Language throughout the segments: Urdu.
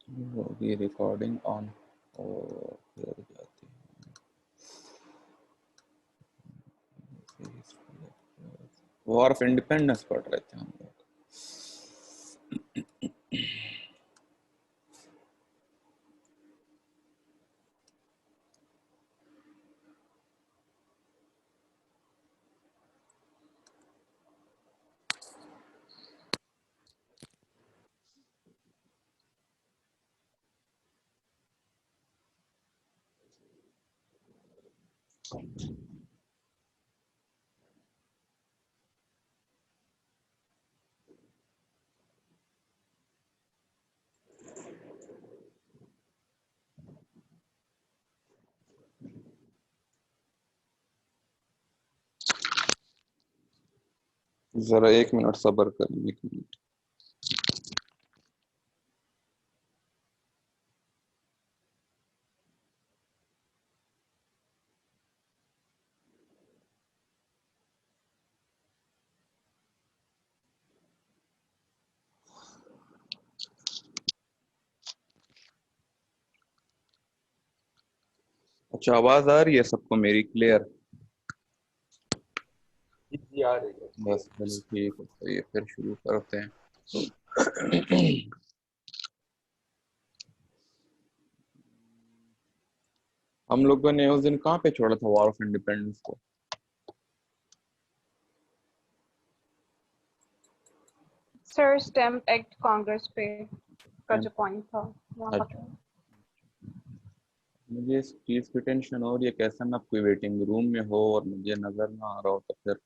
ہوگی ریکارڈنگ آن اور پھر جاتی وار آف انڈیپینڈنس پڑھ رہے تھے ہم لوگ. ذرا 1 منٹ صبر کریں 1 منٹ. اچھا آواز آ رہی ہے سب کو میری کلیئر؟ جی آ رہی ہے. بس چلو ٹھیک ہے تو یہ پھر شروع کرتے ہیں. ہم لوگوں نے اس دن کہاں پہ چھوڑا تھا وار آف انڈیپینڈنس کو؟ سر اسٹیمپ ایکٹ کانگریس پہ کا جو پوائنٹ تھا وہاں اچھا پر. مجھے اس چیز کی ٹینشن ہو رہی ہے کیسا نہ کوئی ویٹنگ روم میں ہو اور مجھے نظر نہ آ رہا ہو تو پھر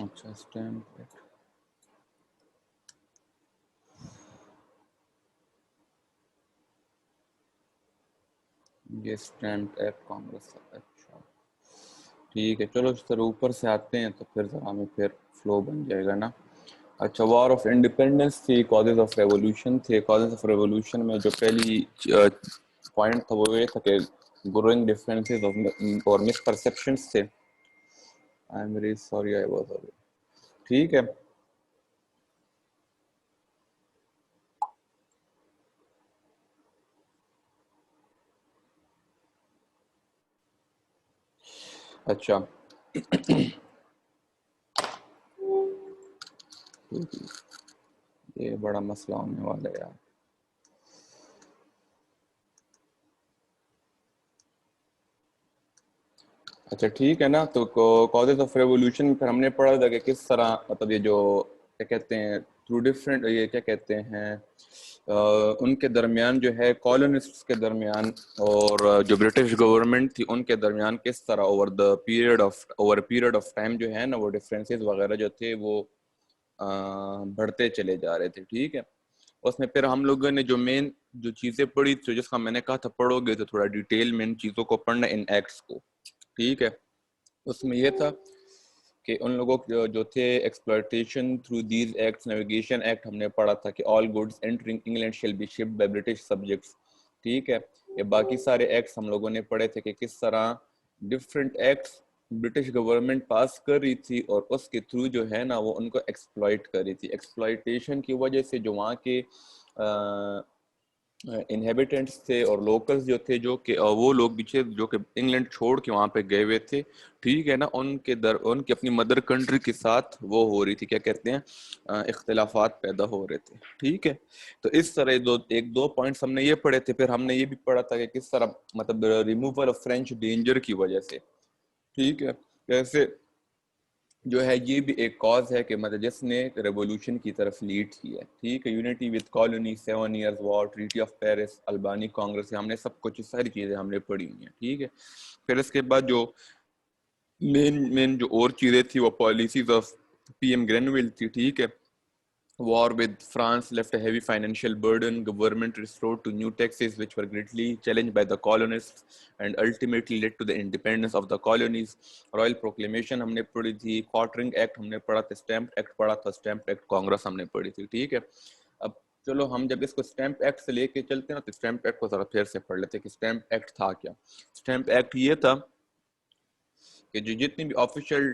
اچھا اسٹیمپ یہ اسٹیمپ ایکٹ کانگریس. اچھا ٹھیک ہے چلو سر اوپر سے آتے ہیں تو پھر ذرا ہمیں پھر فلو بن جائے گا نا. اچھا وار آف انڈیپینڈنس تھی، کازز آف ریولوشن تھے. کازز آف ریولوشن میں جو پہلی پوائنٹ تھا وہ یہ تھا کہ گروئنگ ڈفرینسز اور مس پرسیپشنس تھے. I am very sorry I was away. ٹھیک ہے اچھا یہ بڑا مسئلہ ہونے والا ہے یار. اچھا ٹھیک ہے نا. تو کازز آف ریولوشن پھر ہم نے پڑھا تھا کہ کس طرح مطلب یہ جو کیا کہتے ہیں تھرو ڈفرینٹ یہ کیا کہتے ہیں ان کے درمیان جو ہے کالونسٹس کے درمیان اور جو برٹش گورنمنٹ تھی ان کے درمیان کس طرح اوور پیریڈ آف ٹائم جو ہے نا وہ ڈفرینسز وغیرہ جو تھے وہ بڑھتے چلے جا رہے تھے. ٹھیک ہے اس میں پھر ہم لوگوں نے جو مین جو چیزیں پڑھی تو جس کا میں نے کہا تھا پڑھو گے تو تھوڑا ڈیٹیل میں ان چیزوں کو پڑھنا ان ایکٹس کو. ٹھیک ہے اس میں یہ تھا کہ ان لوگوں جو تھے exploitation through these acts. Navigation act ہم نے پڑھا تھا کہ all goods entering England shall be shipped by British subjects. ٹھیک ہے یہ باقی سارے ایکٹس ہم لوگوں نے پڑھے تھے کہ کس طرح ڈفرینٹ ایکٹس برٹش گورنمنٹ پاس کر رہی تھی اور اس کے تھرو جو ہے نا وہ ان کو ایکسپلائٹ کر رہی تھی. ایکسپلائٹیشن کی وجہ سے جو وہاں کے انہیبیٹنٹس تھے اور لوکلز جو تھے جو کہ وہ لوگ پیچھے جو کہ انگلینڈ چھوڑ کے وہاں پہ گئے ہوئے تھے. ٹھیک ہے نا ان کی اپنی مدر کنٹری کے ساتھ وہ ہو رہی تھی کیا کہتے ہیں اختلافات پیدا ہو رہے تھے. ٹھیک ہے تو اس طرح ایک دو پوائنٹس ہم نے یہ پڑھے تھے. پھر ہم نے یہ بھی پڑھا تھا کہ کس طرح مطلب ریموول آف فرینچ ڈینجر کی وجہ سے. ٹھیک ہے جیسے جو ہے یہ بھی ایک کاز ہے کہ مطلب جس نے ریولوشن کی طرف لیڈ کی ہے. ٹھیک ہے unity with colony 7 years war treaty of Paris Albany Congress ہم نے سب کچھ ساری چیزیں ہم نے پڑھی ہوئی ہیں. ٹھیک ہے پھر اس کے بعد جو مین جو اور چیزیں تھی وہ policies of P M Grenville تھی. ٹھیک ہے war with France left a heavy financial burden. Government resorted to new taxes which were greatly challenged by the colonists and ultimately led to the independence of the colonies. Royal Proclamation ہم نے پڑھی تھی. Quartering Act ہم نے پڑھا تھا. Stamp Act پڑھا تھا. Stamp Act Congress ہم نے پڑھی تھی. ٹھیک ہے اب چلو ہم جب اس کو اسٹیمپ ایکٹ سے لے کے چلتے ہیں نا تو اسٹیمپ ایکٹ کو ذرا پھر سے پڑھ لیتے ہیں کہ اسٹیمپ ایکٹ تھا کیا. اسٹیمپ ایکٹ یہ تھا کہ جو جتنی بھی آفیشیل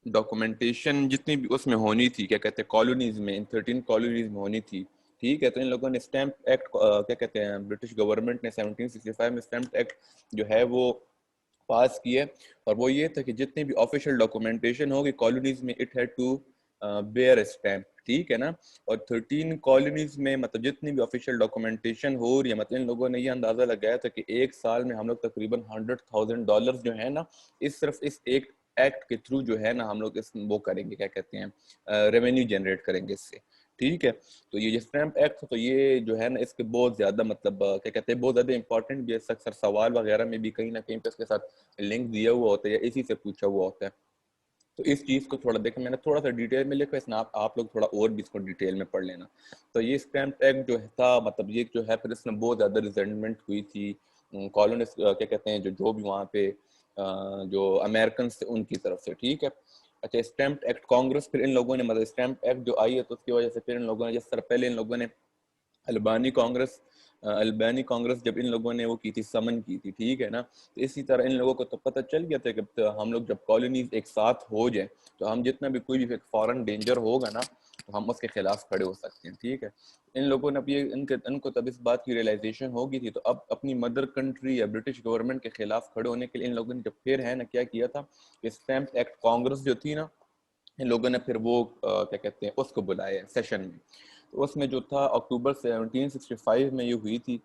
ڈاکومنٹیشن جتنی بھی اس میں ہونی تھی کیا کہتے ہیں کالونیز میں، ان 13 کالونیز میں ہونی تھی، ٹھیک ہے، تو ان لوگوں نے اسٹیمپ ایکٹ کیا کہتے ہیں برٹش گورنمنٹ نے 1765 میں اسٹیمپ ایکٹ جو ہے وہ پاس کیے، اور وہ یہ تھا کہ جتنی بھی آفیشیل ڈاکومنٹیشن ہوگی کالونیز میں it had to bear stamp, ٹھیک ہے نا. اور 13 کالونیز میں مطلب جتنی بھی آفیشیل ڈاکومنٹیشن ہو رہی ہے، مطلب ان لوگوں نے یہ اندازہ لگایا تھا کہ ایک سال میں ہم لوگ تقریباً $100,000 جو ہے نا اس صرف اس ایک ایکٹ کے تھرو جو ہے نا ہم لوگ اس وہ کریں گے، کیا کہتے ہیں ریونیو جنریٹ کریں گے اس سے، ٹھیک ہے. تو یہ جو اسٹیمپ ایکٹ تو یہ جو ہے نا اس کے بہت زیادہ مطلب کیا کہتے ہیں بہت زیادہ امپورٹنٹ بھی ہے، اکثر سوال وغیرہ میں بھی کہیں نہ کہیں پہ اس کے ساتھ لنک دیا ہوا ہوتا ہے یا اسی سے پوچھا ہوا ہوتا ہے. تو اس چیز کو تھوڑا دیکھیں، میں نے تھوڑا سا ڈیٹیل میں لکھا، اس میں آپ لوگ تھوڑا اور بھی اس کو ڈیٹیل میں پڑھ لینا. تو یہ اسٹیمپ ایکٹ جو تھا مطلب یہ جو ہے پھر اس میں بہت زیادہ ریزنٹمنٹ ہوئی تھی کالونسٹ کیا کہتے ہیں جو بھی وہاں پہ جو امریکنس تھے ان کی طرف سے، ٹھیک ہے. اچھا اسٹیمپ ایکٹ کانگریس پھر ان لوگوں نے مطلب اسٹیمپ ایکٹ جو آئی ہے تو اس کی وجہ سے پھر ان لوگوں نے جس طرح پہلے ان لوگوں نے البانی کانگریس جب ان لوگوں نے وہ کی تھی سمن کی تھی، ٹھیک ہے نا، تو اسی طرح ان لوگوں کو تو پتہ چل گیا تھا کہ ہم لوگ جب کالونیز ایک ساتھ ہو جائیں تو ہم جتنا بھی کوئی بھی فارن ڈینجر ہوگا نا تو ہم اس کے خلاف کھڑے ہو سکتے ہیں، ٹھیک ہے. ان لوگوں نے اب یہ ان کو تب اس بات کی ریئلائزیشن ہو گئی تھی، تو اب اپنی مدر کنٹری یا برٹش گورنمنٹ کے خلاف کھڑے ہونے کے لیے ان لوگوں نے جب پھر ہے نا کیا کیا تھا کہ اسٹیمپ ایکٹ کانگریس جو تھی نا ان لوگوں نے پھر وہ کیا کہتے ہیں اس کو بلایا سیشن میں. تو اس میں جو تھا اکتوبر 1765 میں یہ ہوئی تھی.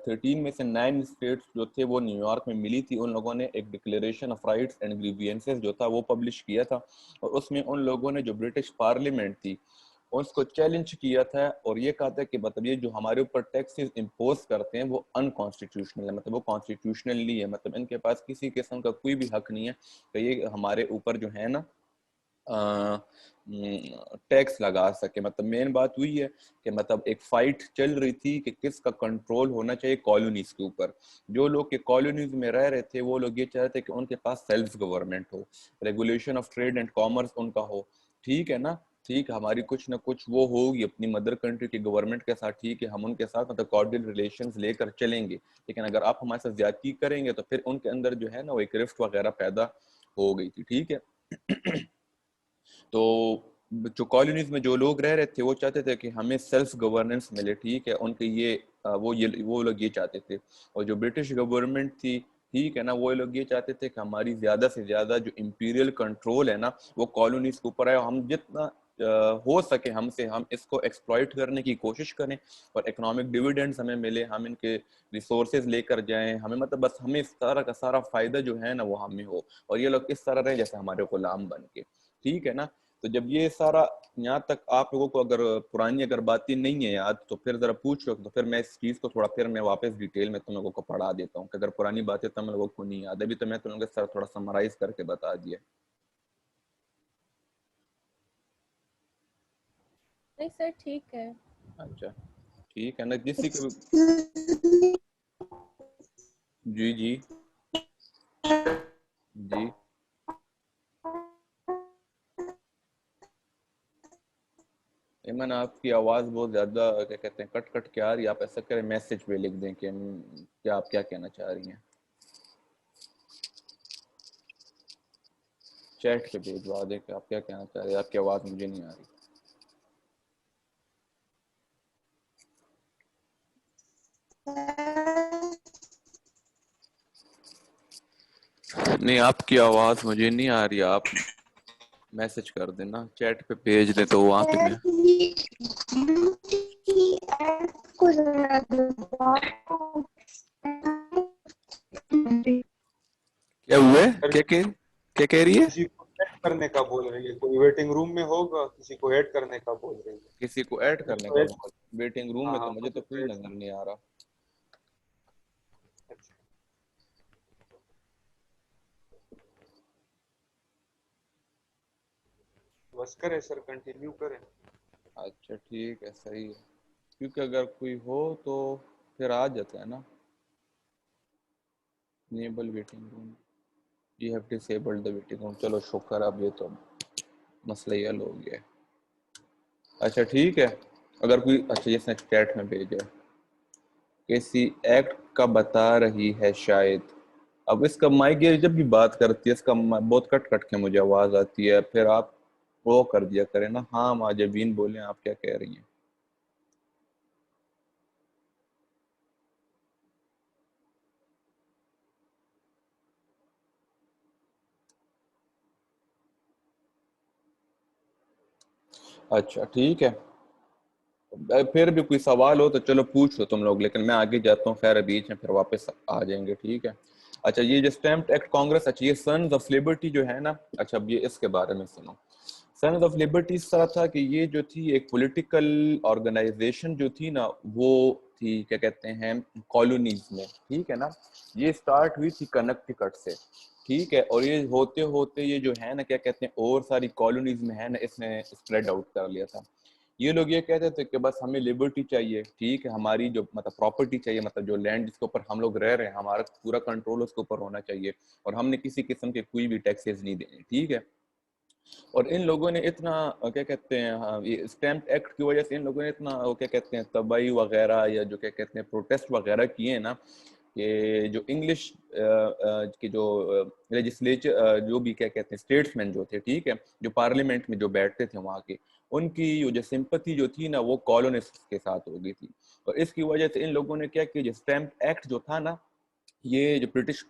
13 میں سے 9 اسٹیٹس جو تھے وہ نیو یارک میں ملی تھی، ان لوگوں نے ایک declaration of rights and grievances جو تھا وہ پبلش کیا تھا، اور اس میں ان لوگوں نے جو برٹش پارلیمنٹ تھی اس کو چیلنج کیا تھا اور یہ کہا تھا کہ مطلب یہ جو ہمارے اوپر ٹیکسز امپوز کرتے ہیں وہ انکانسٹیٹیوشنل ہے، مطلب وہ کانسٹیٹیوشنلی ہے، مطلب ان کے پاس کسی قسم کا کوئی بھی حق نہیں ہے کہ یہ ہمارے اوپر جو ہے نا ٹیکس لگا سکے. مطلب مین بات ہوئی ہے کہ مطلب ایک فائٹ چل رہی تھی کہ کس کا کنٹرول ہونا چاہیے کالونیز کے اوپر. جو لوگ کے کالونیز میں رہ رہے تھے وہ لوگ یہ چاہتے تھے کہ ان کے پاس سیلف گورنمنٹ ہو، regulation of trade and commerce ان کا ہو، ٹھیک ہے نا، ٹھیک ہماری کچھ نہ کچھ وہ ہوگی اپنی مدر کنٹری کی گورنمنٹ کے ساتھ، ٹھیک ہے ہم ان کے ساتھ مطلب کارڈیل ریلیشنز لے کر چلیں گے، لیکن اگر آپ ہمارے ساتھ زیادتی کریں گے تو پھر ان کے اندر جو ہے نا وہ ایک رفٹ وغیرہ پیدا ہو گئی تھی، ٹھیک ہے. تو جو کالونیز میں جو لوگ رہ رہے تھے وہ چاہتے تھے کہ ہمیں سیلف گورننس ملے، ٹھیک ہے، ان کے یہ وہ لوگ یہ چاہتے تھے. اور جو برٹش گورنمنٹ تھی، ٹھیک ہے نا، وہ لوگ یہ چاہتے تھے کہ ہماری زیادہ سے زیادہ جو امپیریل کنٹرول ہے نا وہ کالونیز کے اوپر ہے، ہم جتنا ہو سکے ہم سے ہم اس کو ایکسپلائٹ کرنے کی کوشش کریں اور اکنامک ڈیویڈنڈز ہمیں ملے، ہم ان کے ریسورسز لے کر جائیں، ہمیں مطلب بس ہمیں اس طرح کا سارا فائدہ جو ہے نا وہ ہمیں ہو، اور یہ لوگ اس طرح رہیں جیسے ہمارے غلام بن کے، ٹھیک ہے نا. تو جب یہ سارا یہاں تک آپ لوگوں کو اگر پرانی اگر باتیں نہیں ہیں یاد تو پھر ذرا پوچھو، تو پھر میں اس چیز کو تھوڑا پھر میں واپس ڈیٹیل میں تم لوگوں کو پڑھا دیتا ہوں کہ اگر پرانی باتیں تم لوگوں کو نہیں یاد، ابھی تو میں تم لوگوں کے ساتھ تھوڑا سمرائز کر کے بتا دیا. نہیں سر ٹھیک ہے. اچھا ٹھیک ہے نا، کسی کو جی جی جی ایمن آپ کی آواز بہت زیادہ کیا کہتے ہیں کٹ کٹ کے آ رہی ہے، آپ ایسا کریں میسج پہ لکھ دیں کہ کیا آپ کیا کہنا چاہ رہی ہیں، چیٹ پہ بھیجوا دیں کہ آپ کیا کہنا چاہ رہے ہیں، آپ کی آواز مجھے نہیں آ رہی. نہیں آپ کی آواز مجھے نہیں آ رہی، آپ میسج کر دینا، چیٹ پہ بھیج دیں تو وہاں پہ میں کیا ہوا ہے کیا کہہ رہی ہے؟ کسی کو ایڈ کرنے کا بول رہی ہے، کوئی ویٹنگ روم میں ہوگا کسی کو ایڈ کرنے کا بول رہی ہے. کسی کو ایڈ کرنے کا بول ویٹنگ روم میں تو ہاں مجھے تو کوئی نظر نہیں آ رہا. بس کریں سر کنٹینیو کریں. اچھا ٹھیک ہے صحیح ہے، کیونکہ اگر کوئی ہو تو پھر آ جاتا ہے نا. Enable waiting room, you have disabled the waiting room, چلو شکر اب یہ تو مسئلہ ہی حل ہو گیا ہے. اچھا ٹھیک ہے اگر کوئی اچھا اس نے چیٹ میں بھیجا کسی ایکٹ کا بتا رہی ہے شاید. اب اس کا مائک یہ جب بھی بات کرتی ہے اس کا بہت کٹ کٹ کے مجھے آواز آتی ہے, پھر آپ وہ کر دیا کریں نا. ہاں معجبین بولیں آپ کیا کہہ رہی ہیں. اچھا ٹھیک ہے, پھر بھی کوئی سوال ہو تو چلو پوچھ لو تم لوگ, لیکن میں آگے جاتا ہوں. خیر بیچ میں پھر واپس آ جائیں گے, ٹھیک ہے. اچھا یہ جو اسٹیمپ ایکٹ کانگریس, اچھا یہ سنز آف لبرٹی جو ہے نا, اچھا اب یہ اس کے بارے میں سنو. سنز آف لبرٹی اس طرح تھا کہ یہ جو تھی ایک پولیٹیکل آرگنائزیشن جو تھی نا, وہ تھی کیا کہتے ہیں کالونیز میں, ٹھیک ہے نا. یہ سٹارٹ ہوئی تھی کنیکٹیکٹ سے, ٹھیک ہے, اور یہ ہوتے ہوتے یہ جو ہے نا کیا کہتے ہیں اور ساری کالونیز میں ہے نا اس نے اسپریڈ آؤٹ کر لیا تھا. یہ لوگ یہ کہتے تھے کہ بس ہمیں لبرٹی چاہیے, ٹھیک ہے, ہماری جو مطلب پراپرٹی چاہیے, مطلب جو لینڈ جس کے اوپر ہم لوگ رہ رہے ہیں ہمارا پورا کنٹرول اس کے اوپر ہونا چاہیے, اور ہم نے کسی قسم کے کوئی بھی ٹیکسز نہیں دینے, ٹھیک ہے. اور ان لوگوں نے اتنا کیا کہتے ہیں یہ اسٹیمپ ایکٹ کی وجہ سے ان لوگوں نے اتنا کیا کہتے ہیں تباہی وغیرہ یا جو کیا کہتے ہیں پروٹیسٹ وغیرہ کیے ہیں نا, کہ جو انگلش کے جو لیجسلیچر جو بھی کیا کہتے ہیں اسٹیٹس مین جو تھے, ٹھیک ہے, جو پارلیمنٹ میں جو بیٹھتے تھے وہاں کے, ان کی جو سمپتھی جو تھی نا وہ کالونسٹ کے ساتھ ہو گئی تھی. اور اس کی وجہ سے ان لوگوں نے کیا کہ جو اسٹیمپ ایکٹ جو تھا نا یہ جو برٹش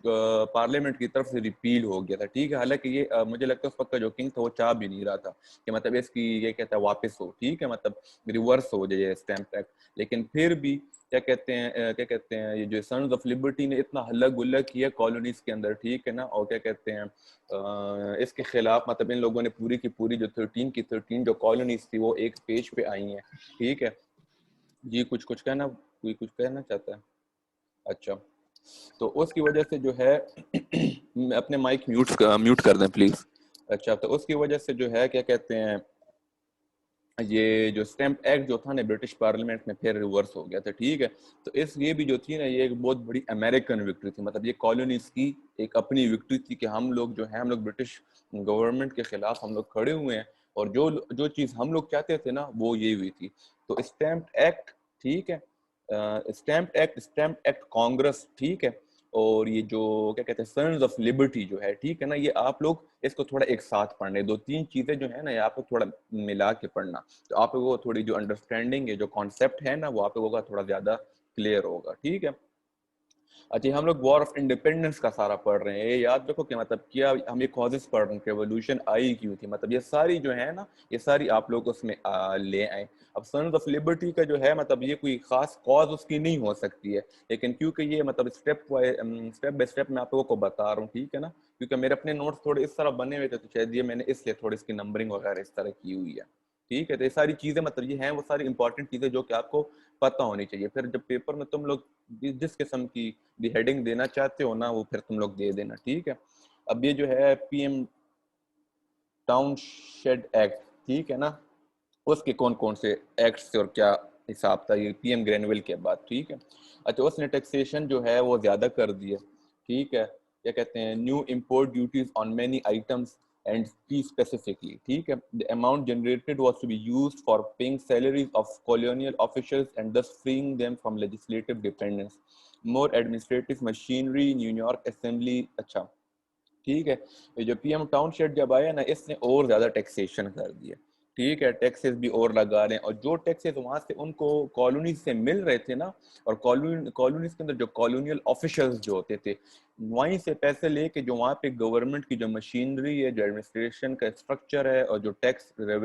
پارلیمنٹ کی طرف سے ریپیل ہو گیا تھا, ٹھیک ہے. حالانکہ یہ مجھے لگتا ہے اس وقت کا جو کنگ تھا وہ چاہ بھی نہیں رہا تھا کہ مطلب اس کی یہ کہتا ہے واپس ہو, ٹھیک ہے, مطلب ریورس ہو جائے اسٹیمپ ایکٹ. لیکن پھر بھی کیا کہتے ہیں یہ جو سنز آف لبرٹی نے اتنا ہلا گلا کیا کالونیز کے اندر, ٹھیک ہے نا, اور کیا کہتے ہیں اس کے خلاف مطلب ان لوگوں نے پوری کی پوری جو 13 کی 13 جو کالونیز تھی وہ ایک پیج پہ آئی ہیں, ٹھیک ہے. جی کچھ کہنا, کوئی کچھ کہنا چاہتا ہے؟ اچھا تو اس کی وجہ سے جو ہے اپنے مائک میوٹ کر دیں پلیز. اچھا تو اس کی وجہ سے جو ہے کیا کہتے ہیں یہ جو اسٹیمپ ایکٹ جو تھا نا برٹش پارلیمنٹ میں پھر ریورس ہو گیا تھا, ٹھیک ہے. تو اس یہ بھی جو تھی نا یہ ایک بہت بڑی امریکن وکٹری تھی, مطلب یہ کالونیز کی ایک اپنی وکٹری تھی کہ ہم لوگ جو ہیں ہم لوگ برٹش گورنمنٹ کے خلاف ہم لوگ کھڑے ہوئے ہیں, اور جو چیز ہم لوگ چاہتے تھے نا وہ یہ ہوئی تھی. تو اسٹیمپ ایکٹ, ٹھیک ہے, اسٹیمپ ایکٹ کانگریس, ٹھیک ہے, اور یہ جو کیا کہتے ہیں سنز آف لبرٹی جو ہے, ٹھیک ہے نا, یہ آپ لوگ اس کو تھوڑا ایک ساتھ پڑھنے, 2-3 چیزیں جو ہے نا یہ آپ کو تھوڑا ملا کے پڑھنا, تو آپ لوگوں کو تھوڑی جو انڈرسٹینڈنگ ہے جو کانسیپٹ ہے نا وہ آپ لوگوں کا تھوڑا زیادہ کلیئر ہوگا, ٹھیک ہے. اچھا ہم لوگ وار آف انڈیپینڈنس کا سارا پڑھ رہے ہیں, یہ یاد رکھو کہ مطلب کیا ہم یہ کازز پڑھ رہے ہیں, ریولوشن آئی کیوں تھی, مطلب یہ ساری جو ہے نا یہ ساری آپ لوگ اس میں لے آئیں. اب سنز آف لبرٹی کا جو ہے مطلب یہ کوئی خاص کاز اس کی نہیں ہو سکتی ہے, لیکن کیونکہ یہ مطلب اسٹیپ بائی اسٹیپ میں آپ لوگوں کو بتا رہا ہوں, ٹھیک ہے نا, کیونکہ میرے اپنے نوٹس تھوڑے اس طرح بنے ہوئے تھے تو شاید یہ میں نے اس لیے تھوڑی اس کی نمبرنگ وغیرہ اس طرح کی ہوئی ہے, ٹھیک ہے. تو یہ ساری چیزیں مطلب یہ ہیں وہ ساری امپورٹنٹ چیزیں جو کہ آپ کو پتہ ہونی چاہیے. پھر جب پیپر میں تم لوگ جس قسم کی بھی ہیڈنگ دینا چاہتے ہو نا وہ پھر تم لوگ دے دینا, ٹھیک ہے. اب یہ جو ہے P M Townshend act, ٹھیک ہے نا, اس کے کون سے ایکٹس اور کیا حساب تھا, یہ پی ایم گرینول کے بعد, ٹھیک ہے. اچھا اس نے ٹیکسیشن جو ہے وہ زیادہ کر دی ہے, ٹھیک ہے, کیا کہتے ہیں new import duties on many items and fee specifically, ٹھیک ہے. The amount generated was to be used for paying salaries of colonial officials and thus freeing them from legislative dependence. More administrative machinery, New York Assembly, اچھا ٹھیک ہے. یہ جو پی ایم ٹاؤن شیڈ جب آیا نا اس نے اور زیادہ ٹیکسیشن کر دیا, ٹھیک ہے, ٹیکسز بھی اور لگا رہے ہیں, اور جو ٹیکسز وہاں سے ان کو کالونیز سے مل رہے تھے نا, اور کالونیز کے اندر جو کالونیل آفیشلز جو ہوتے تھے وہیں سے پیسے لے کے جو وہاں پہ گورنمنٹ کی جو مشینری ہے, جو ایڈمنسٹریشن کا اسٹرکچر ہے, اور جو ٹیکس کیا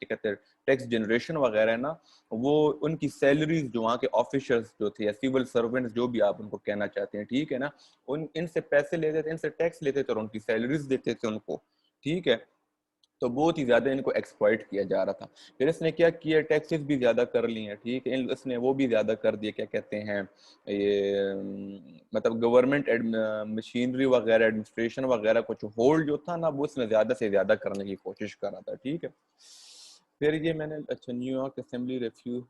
کہتے ہیں ٹیکس جنریشن وغیرہ ہے نا, وہ ان کی سیلریز جو وہاں کے آفیشلز جو تھے یا سول سرونٹس جو بھی آپ ان کو کہنا چاہتے ہیں, ٹھیک ہے نا, ان سے پیسے لیتے تھے, ان سے ٹیکس لیتے تھے اور ان کی سیلریز دیتے تھے ان کو, ٹھیک ہے. تو بہت ہی زیادہ ان کو ایکسپلائٹ کیا جا رہا تھا. پھر اس نے کیا کیا, ٹیکسز بھی زیادہ کر لی ہیں, ٹھیک ہے, اس نے وہ بھی زیادہ کر دیا, کیا کہتے ہیں یہ مطلب گورنمنٹ مشینری وغیرہ ایڈمنسٹریشن وغیرہ کچھ ہولڈ جو تھا نا وہ اس نے زیادہ سے زیادہ کرنے کی کوشش کر رہا تھا, ٹھیک ہے. پھر یہ میں نے اچھا نیو یارک اسمبلی ریفیوز,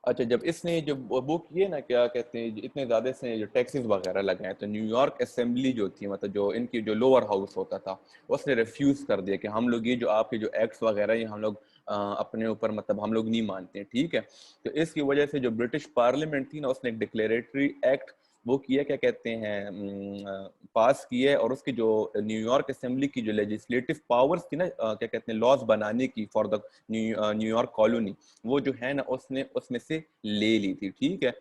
اچھا جب اس نے جب وہ کیے نا کیا کہتے ہیں اتنے زیادہ سے جو ٹیکسز وغیرہ لگائے تو نیو یارک اسمبلی جو تھی مطلب جو ان کی جو لوور ہاؤس ہوتا تھا اس نے ریفیوز کر دیا کہ ہم لوگ یہ جو آپ کے جو ایکٹس وغیرہ یہ ہم لوگ اپنے اوپر مطلب ہم لوگ نہیں مانتے ہیں, ٹھیک ہے. تو اس کی وجہ سے جو برٹش پارلیمنٹ تھی نا, اس نے ایک ڈکلیریٹری ایکٹ وہ کیا, کیا کہتے ہیں, پاس کیا ہے, اور اس کی جو نیو یارک اسمبلی کی جو لیجسلیٹو پاورز تھی نا, کیا کہتے ہیں, لاز بنانے کی for the new York colony, وہ جو ہے نا اس نے اس میں سے لے لی تھی, ٹھیک ہے.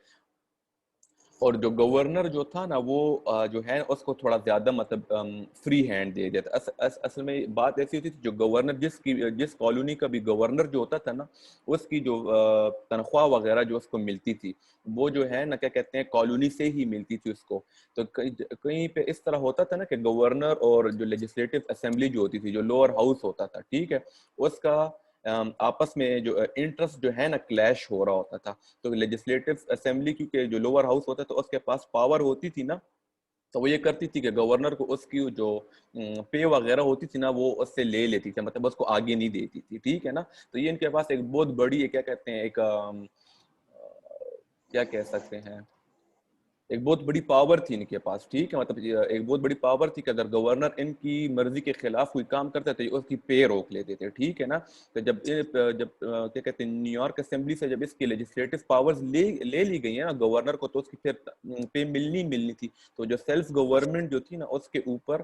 اور جو گورنر جو تھا نا وہ جو ہے اس کو تھوڑا زیادہ مطلب فری ہینڈ دے دیا تھا. اصل میں بات ایسی ہوتی تھی, جو گورنر جس کالونی کا بھی گورنر جو ہوتا تھا نا, اس کی جو تنخواہ وغیرہ جو اس کو ملتی تھی وہ جو ہے نا کیا کہتے ہیں کالونی سے ہی ملتی تھی اس کو. تو کہیں پہ اس طرح ہوتا تھا نا کہ گورنر اور جو لیجسلیٹو اسمبلی جو ہوتی تھی, جو لوور ہاؤس ہوتا تھا, ٹھیک ہے, اس کا آپس میں جو انٹرسٹ جو ہے نا کلیش ہو رہا ہوتا تھا. تو لیجسلیٹو اسمبلی کیونکہ جو لوور ہاؤس ہوتا تھا اس کے پاس پاور ہوتی تھی نا, تو وہ یہ کرتی تھی کہ گورنر کو اس کی جو پے وغیرہ ہوتی تھی نا وہ اس سے لے لیتی تھی, مطلب اس کو آگے نہیں دیتی تھی, ٹھیک ہے نا. تو یہ ان کے پاس ایک بہت بڑی کیا کہتے ہیں, ایک کیا کہہ سکتے ہیں, ایک بہت بڑی پاور تھی ان کے پاس, ٹھیک ہے. مطلب ایک بہت بڑی پاور تھی کہ اگر گورنر ان کی مرضی کے خلاف کوئی کام کرتا تھا اس کی پے روک لیتے تھے, ٹھیک ہے نا. تو جب کیا کہتے ہیں نیو یارک اسمبلی سے جب اس کی لیجسلیٹو پاورز لے لی گئی ہیں نا گورنر کو, تو اس کی پھر پے ملنی تھی. تو جو سیلف گورنمنٹ جو تھی نا اس کے اوپر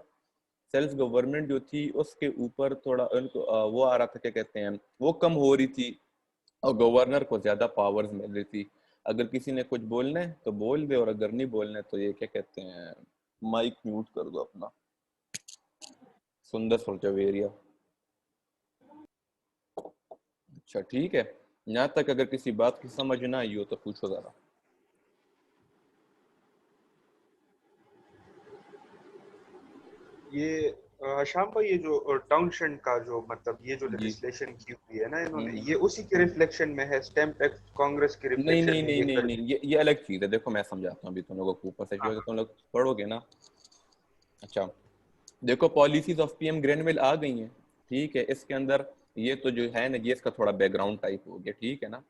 اس کے اوپر تھوڑا ان کو وہ آ رہا تھا, کیا کہتے ہیں, وہ کم ہو رہی تھی اور گورنر کو زیادہ پاورز مل رہی تھی. اگر کسی نے کچھ بولنا ہے تو بول دے, اور اگر نہیں بولنا ہے تو یہ کیا کہتے ہیں مائک میوٹ کر دو اپنا. سندر سلچویریا. اچھا ٹھیک ہے, یہاں تک اگر کسی بات کی سمجھ نہ آئی ہو تو پوچھو ذرا. یہ شام بھائی یہ جو ٹاؤن شنڈ کا جو مطلب یہ جو جی لیجسلیشن کی ہوئی ہے نا انہوں نے, ہوں. یہ اسی کے ریفلیکشن میں ہے, اسٹیمپ ایکٹ کانگریس کے نہیں ریفلیکشن نہیں میں نہیں یہ نہیں کر نہیں, یہ الگ چیز ہے. دیکھو میں سمجھاتا ہوں ابھی تم لوگوں کو اوپر سے, جو تم لوگ پڑھو گے نا. اچھا دیکھو policies of P M Grenville آ گئی ہیں, ٹھیک ہے. اس کے اندر یہ تو جو ہے نا یہ اس کا تھوڑا بیک گراؤنڈ ٹائپ ہو گیا, ٹھیک ہے نا,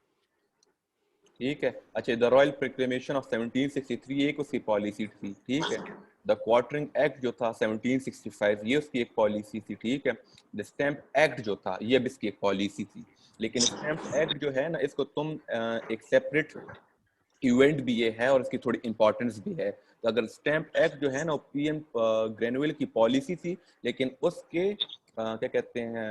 ٹھیک ہے. اچھا دا رائل پروکلیمیشن آف 1763 ایک اس کی پالیسی تھی, ٹھیک ہے. دا کوارٹرنگ ایکٹ جو تھا 1765 یہ اس کی ایک پالیسی تھی, ٹھیک ہے. دا اسٹیمپ ایکٹ جو تھا یہ بھی اس کی ایک پالیسی تھی. لیکن اسٹیمپ ایکٹ جو ہے نا اس کو تم ایک سیپریٹ ایونٹ بھی یہ ہے اور اس کی تھوڑی امپورٹنس بھی ہے. تو اگر اسٹیمپ ایکٹ جو ہے نا پی ایم گرینویل کی پالیسی تھی, لیکن اس کے کیا کہتے ہیں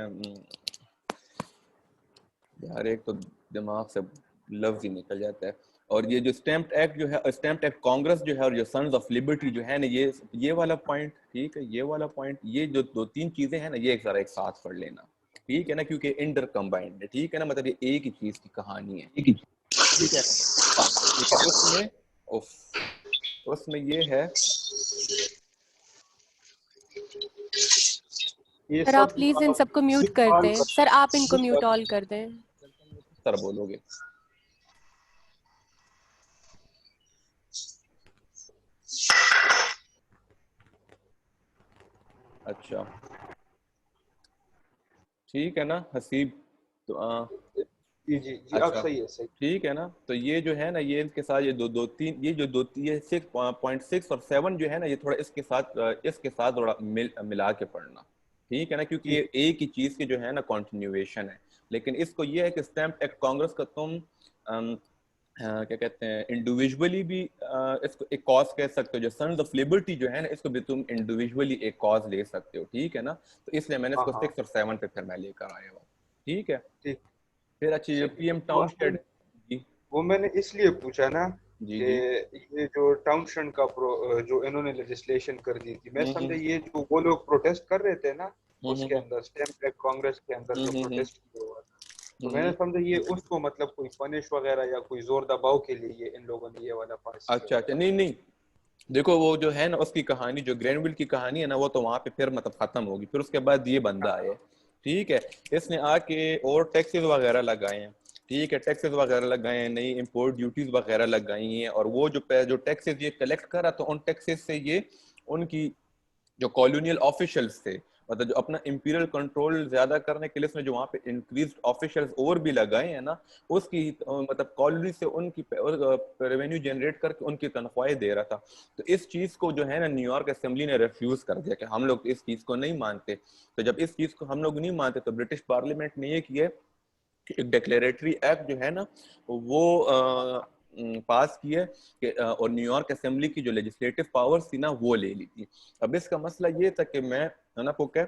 یار, ایک تو دماغ سے لفظ ہی نکل جاتا ہے. اور یہ جو اسٹیمپ ایکٹ جو ہے, اسٹیمپ ایکٹ کانگریس جو ہے, اور جو سنز آف لبرٹی جو ہے نا, یہ والا پوائنٹ, ٹھیک ہے, یہ والا پوائنٹ, یہ جو دو تین چیزیں ہیں نا یہ ایک ساتھ پڑھ لینا, ٹھیک ہے نا, کیونکہ انٹر کمبائنڈ ہے, ٹھیک ہے نا. مطلب یہ ایک ہی چیز کی کہانی ہے, ٹھیک ہے. لیکن اس میں یہ ہے, یہ سر آپ سب پلیز ان سب کو میوٹ کر دیں. سر آپ ان کو میوٹ آل کر دیں. کس طرح بولو گے. اچھا ٹھیک ہے نا حسیب, تو جی جی جی اب اچھا صحیح ہے, صحیح. ٹھیک ہے نا. تو یہ جو ہے نا یہ ان کے ساتھ یہ دو تین, یہ جو 6.6 اور 7 جو ہے نا یہ تھوڑا اس کے ساتھ تھوڑا ملا کے پڑھنا, ٹھیک ہے نا, کیونکہ جی یہ ایک ہی چیز کی جو ہے نا کنٹینیویشن ہے. لیکن اس کو یہ ہے کہ اسٹیمپ ایکٹ کانگریس کا تم کیا کہتے ہیں انڈیویجولی بھی اس کو ایک کاز کہہ سکتے ہو. جو سنز آف لبرٹی جو ہے نا اس کو بھی تم انڈیویجولی ایک کاز لے سکتے ہو, ٹھیک ہے نا. تو اس لیے میں نے اس ہاں کو ہاں 6 اور 7 پہ پھر میں لے کر آیا ہوں, ٹھیک ہے. ٹھیک پھر اچھی جو پی ایم وہ ٹاؤن شیڈ, جی وہ میں نے اس لیے پوچھا نا جی کہ جی یہ جو ٹاؤن شنڈ کا جو انہوں نے لیجسلیشن کر دی تھی, میں سمجھا یہ جو وہ لوگ پروٹیسٹ کر رہے تھے نا اس کے اندر, اسٹیمپ ایکٹ کانگریس کے اندر جو پروٹیسٹ کیا ہوا تھا, تو میں نے سمجھا یہ اس کو مطلب کوئی پنش وغیرہ یا کوئی زور دباؤ کے لیے یہ ان لوگوں نے یہ والا پاس کیا اچھا ہوا. نہیں نہیں, دیکھو وہ جو ہے نا اس کی کہانی, جو گرینویل کی کہانی ہے نا, وہ تو وہاں پہ پھر مطلب ختم ہوگی. پھر اس کے بعد یہ بندہ آئے, ٹھیک ہے. اس نے آ کے اور ٹیکسز وغیرہ لگائے ہیں, ٹھیک ہے, ٹیکسز وغیرہ لگائے ہیں, نئی امپورٹ ڈیوٹیز وغیرہ لگائی ہیں. اور وہ جو ٹیکسز یہ کلیکٹ کرا تو ان ٹیکسز سے یہ ان کی جو کالونیل آفیشلز تھے, مطلب جو اپنا امپیریل کنٹرول زیادہ کرنے کے لیے اس نے جو وہاں پہ انکریزڈ آفیشلز اور بھی لگائے ہیں نا, اس کی مطلب کالونی سے ان کی ریونیو جنریٹ کر کے ان کی تنخواہیں دے رہا تھا. تو اس چیز کو جو ہے نا نیو یارک اسمبلی نے ریفیوز کر دیا کہ ہم لوگ اس چیز کو نہیں مانتے. تو جب اس چیز کو ہم لوگ نہیں مانتے تو برٹش پارلیمنٹ نے یہ کیا ایک ڈیکلیریٹری ایکٹ جو ہے نا وہ پاس کی ہے کہ اور نیو یارک اسمبلی کی جو لیجسلیٹو پاورز تھی نا وہ لے لی تھی. اب اس کا مسئلہ یہ تھا کہ میں نا کو کہ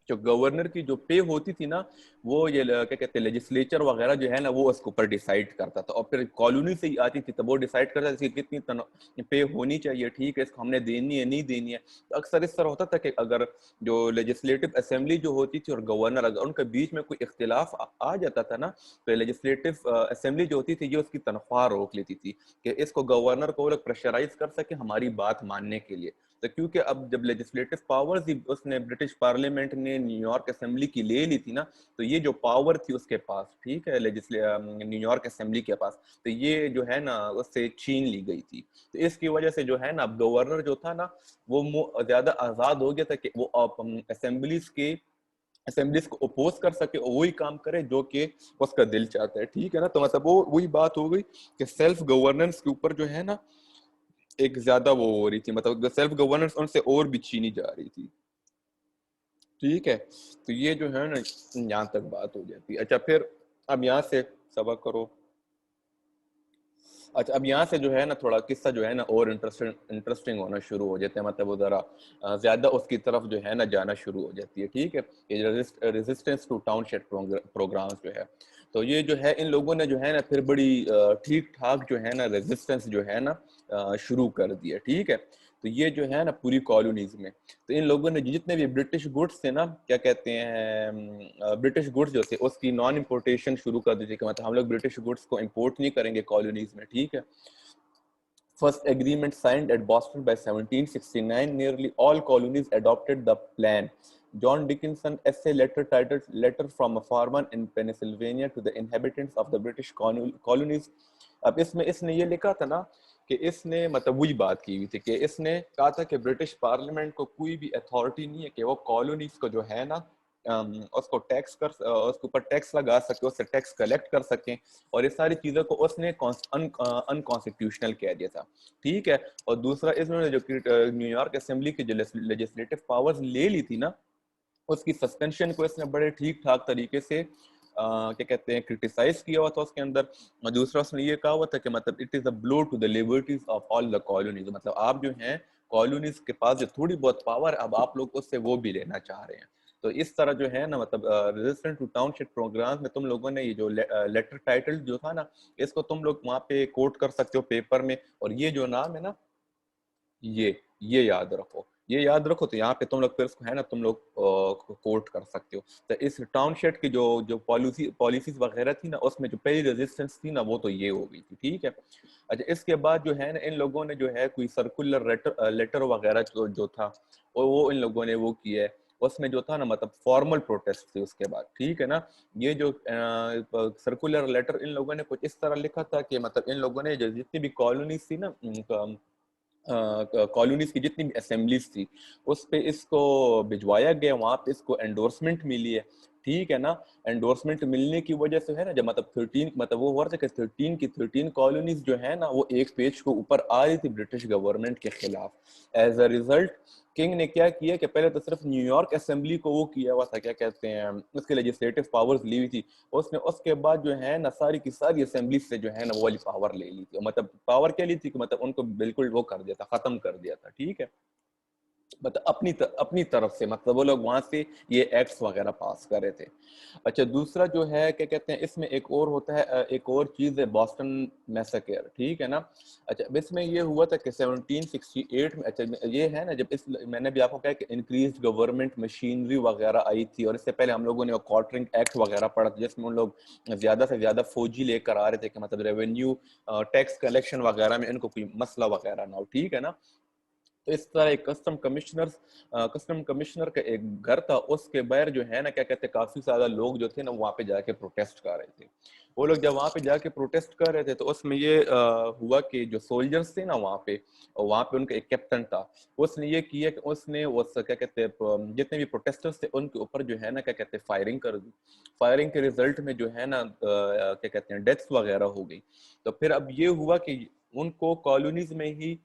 جو گورنر کی جو پے ہوتی تھی نا وہ یہ کیا کہتے ہیں لیجسلیچر وغیرہ جو ہے نا وہ اس کے اوپر ڈیسائیڈ کرتا تھا, اور پھر کالونی سے ہی آتی تھی تب وہ ڈیسائیڈ کرتا تھا کہ کتنی پے ہونی چاہیے, ٹھیک ہے, اس کو ہم نے دینی ہے نہیں دینی ہے. تو اکثر اس طرح ہوتا تھا کہ اگر جو لیجسلیٹو اسمبلی جو ہوتی تھی اور گورنر اگر ان کے بیچ میں کوئی اختلاف آ جاتا تھا نا تو لیجسلیٹو اسمبلی جو ہوتی تھی یہ اس کی تنخواہ روک لیتی تھی کہ اس کو گورنر کو وہ لوگ پریشرائز کر سکے ہماری بات ماننے کے لیے. تو کیونکہ اب جب لیجسلیٹو پاورز اس نے برٹش پارلیمنٹ نے نیو یارک اسمبلی کی لے لی تھی نا تو یہ جو پاور تھی اس کے پاس, ٹھیک ہے, نیو یارک اسمبلی کے پاس, تو یہ جو ہے نا اس سے چھین لی گئی تھی. تو اس کی وجہ سے جو ہے نا اب گورنر جو تھا نا وہ زیادہ آزاد ہو گیا تھا کہ وہ اسمبلیز کو اپوز کر سکے اور وہی کام کرے جو کہ اس کا دل چاہتا ہے, ٹھیک ہے نا. تو مطلب وہی بات ہو گئی کہ سیلف گورننس کے اوپر جو ہے نا ایک زیادہ وہ ہو رہی تھی, مطلب سیلف گورننس ان سے اور بھی چھینی جا رہی تھی, ٹھیک ہے. تو یہ جو ہے نا یہاں تک بات ہو جاتی ہے. اچھا پھر اب یہاں سے سبق کرو. اچھا اب یہاں سے جو ہے نا تھوڑا قصہ جو ہے نا اور انٹرسٹنگ ہونا شروع ہو جاتے ہیں, مطلب وہ ذرا زیادہ اس کی طرف جو ہے نا جانا شروع ہو جاتی ہے, ٹھیک ہے. یہ resistance to township programs جو ہے تو یہ جو ہے ان لوگوں نے جو ہے نا پھر بڑی ٹھیک ٹھاک جو ہے نا ریزسٹنس جو ہے نا شروع کر دیا, ٹھیک ہے. تو یہ جو ہے نا پوری کالونیز میں تو ان لوگوں نے جتنے بھی برٹش گڈس تھے نا کیا کہتے ہیں برٹش گڈس جو تھے اس کی نان امپورٹیشن شروع کر دی تھی کہ مطلب ہم لوگ برٹش گڈس کو امپورٹ نہیں کریں گے کالونیز میں, ٹھیک ہے. First agreement signed at Boston by 1769, nearly all colonies adopted the plan. John Dickinson essay letter titled Letter from a Farmer in Pennsylvania to the Inhabitants of the British Colonies. اب اس میں اس نے یہ لکھا تھا نا کہ اس نے مطلب وہی بات کی ہوئی تھی کہ اس نے کہا تھا کہ برٹش پارلیمنٹ کو کوئی بھی اتھارٹی نہیں ہے کہ وہ کالونیز کو جو ہے نا اس کو ٹیکس اس کے اوپر ٹیکس لگا سکے, اس سے ٹیکس کلیکٹ کر سکیں, اور اس ساری چیزوں کو اس نے انکانسٹیٹیوشنل کہہ دیا تھا, ٹھیک ہے. اور دوسرا اس نے جو نیو یارک اسمبلی کی جو لیجسلیٹو پاورز لے لی تھی نا اس کی سسپینشن کو اس نے بڑے ٹھیک ٹھاک طریقے سے کیا کہتے ہیں کرٹیسائز کیا ہوا تھا اس کے اندر. اور دوسرا اس نے یہ کہا ہوا تھا کہ مطلب it is a blow to the liberties of all the colonies, مطلب آپ جو ہیں کالونیز کے پاس جو تھوڑی بہت پاور اب آپ لوگ اس سے وہ بھی لینا چاہ رہے ہیں. تو اس طرح جو ہے نا مطلب resistant to township program میں تم لوگوں نے یہ جو لیٹر ٹائٹل جو تھا نا اس کو تم لوگ وہاں پہ کوٹ کر سکتے ہو پیپر میں, اور یہ جو نام ہے نا یہ یاد رکھو, یہ یاد رکھو. تو یہاں پہ تم لوگ پھر اس کو ہے نا تم لوگ کوٹ کر سکتے ہو. تو اس ٹاؤن شپ کی جو پالیسیز وغیرہ تھی نا اس میں جو پہلی ریزسٹنس تھی نا وہ تو یہ ہو گئی تھی, ٹھیک ہے. اچھا اس کے بعد جو ہے نا ان لوگوں نے جو ہے کوئی سرکولر لیٹر وغیرہ جو تھا اور وہ ان لوگوں نے وہ کیا ہے, اس میں جو تھا نا مطلب فارمل پروٹیسٹ تھی اس کے بعد, ٹھیک ہے نا. یہ جو سرکولر لیٹر ان لوگوں نے کچھ اس طرح لکھا تھا کہ مطلب ان لوگوں نے جتنی بھی کالونیز تھی نا کالونیز کی جتنی بھی اسمبلیز تھی اس پہ اس کو بھجوایا گیا, وہاں پہ اس کو انڈورسمنٹ ملی ہے, ٹھیک ہے نا. انڈورسمنٹ ملنے کی وجہ سے ہے نا جب مطلب 13 مطلب وہ ہوا تھا کہ 13 کالونیز جو ہے نا وہ ایک پیج کو اوپر آ رہی تھی برٹش گورنمنٹ کے خلاف. ایز اے ریزلٹ کنگ نے کیا کیا کہ پہلے تو صرف نیو یارک اسمبلی کو وہ کیا ہوا تھا, کیا کہتے ہیں اس کے لیجسلیٹو پاورز لی ہوئی تھی, اس نے اس کے بعد جو ہے نا ساری کی ساری اسمبلی سے جو ہے نا وہ والی پاور لے لی تھی. مطلب پاور کیا لی تھی کہ مطلب ان کو بالکل وہ کر دیا تھا, ختم کر دیا تھا, ٹھیک ہے. مطلب اپنی طرف سے مطلب وہ لوگ وہاں سے یہ ایکٹس وغیرہ پاس کر رہے تھے. اچھا دوسرا جو ہے کیا کہتے ہیں اس میں ایک اور ہوتا ہے, ایک اور چیز ہے بوسٹن میسیکر, ٹھیک ہے نا. اچھا اس میں یہ ہوا تھا کہ 1768 میں, اچھا یہ ہے نا جب اس میں نے بھی آپ کو کہا کہ انکریزڈ گورنمنٹ مشینری وغیرہ آئی تھی, اور اس سے پہلے ہم لوگوں نے کوارٹرنگ ایکٹ وغیرہ پڑھا تھا جس میں ان لوگ زیادہ سے زیادہ فوجی لے کر آ رہے تھے کہ مطلب ریونیو ٹیکس کلیکشن وغیرہ میں ان کو کوئی مسئلہ وغیرہ نہ ہو, ٹھیک ہے نا. تو اس طرح ایک کسٹم کمشنر کا ایک گھر تھا, اس کے باہر جو ہے نا کیا کہتے ہیں کافی زیادہ لوگ جو تھے نا وہاں پہ جا کے پروٹیسٹ کر رہے تھے. وہ لوگ جب وہاں پہ جا کے پروٹیسٹ کر رہے تھے تو اس میں یہ ہوا کہ جو سولجرز تھے نا وہاں پہ ان کا ایک کیپٹن تھا, اس نے یہ کیا کہ اس نے کیا کہتے ہیں جتنے بھی پروٹیسٹرز تھے ان کے اوپر جو ہے نا کیا کہتے ہیں فائرنگ کر دی. فائرنگ کے ریزلٹ میں جو ہے نا کیا کہتے ہیں ڈیتھس وغیرہ ہو گئی. تو پھر اب یہ ہوا کہ ان کو کالونیز میں ہی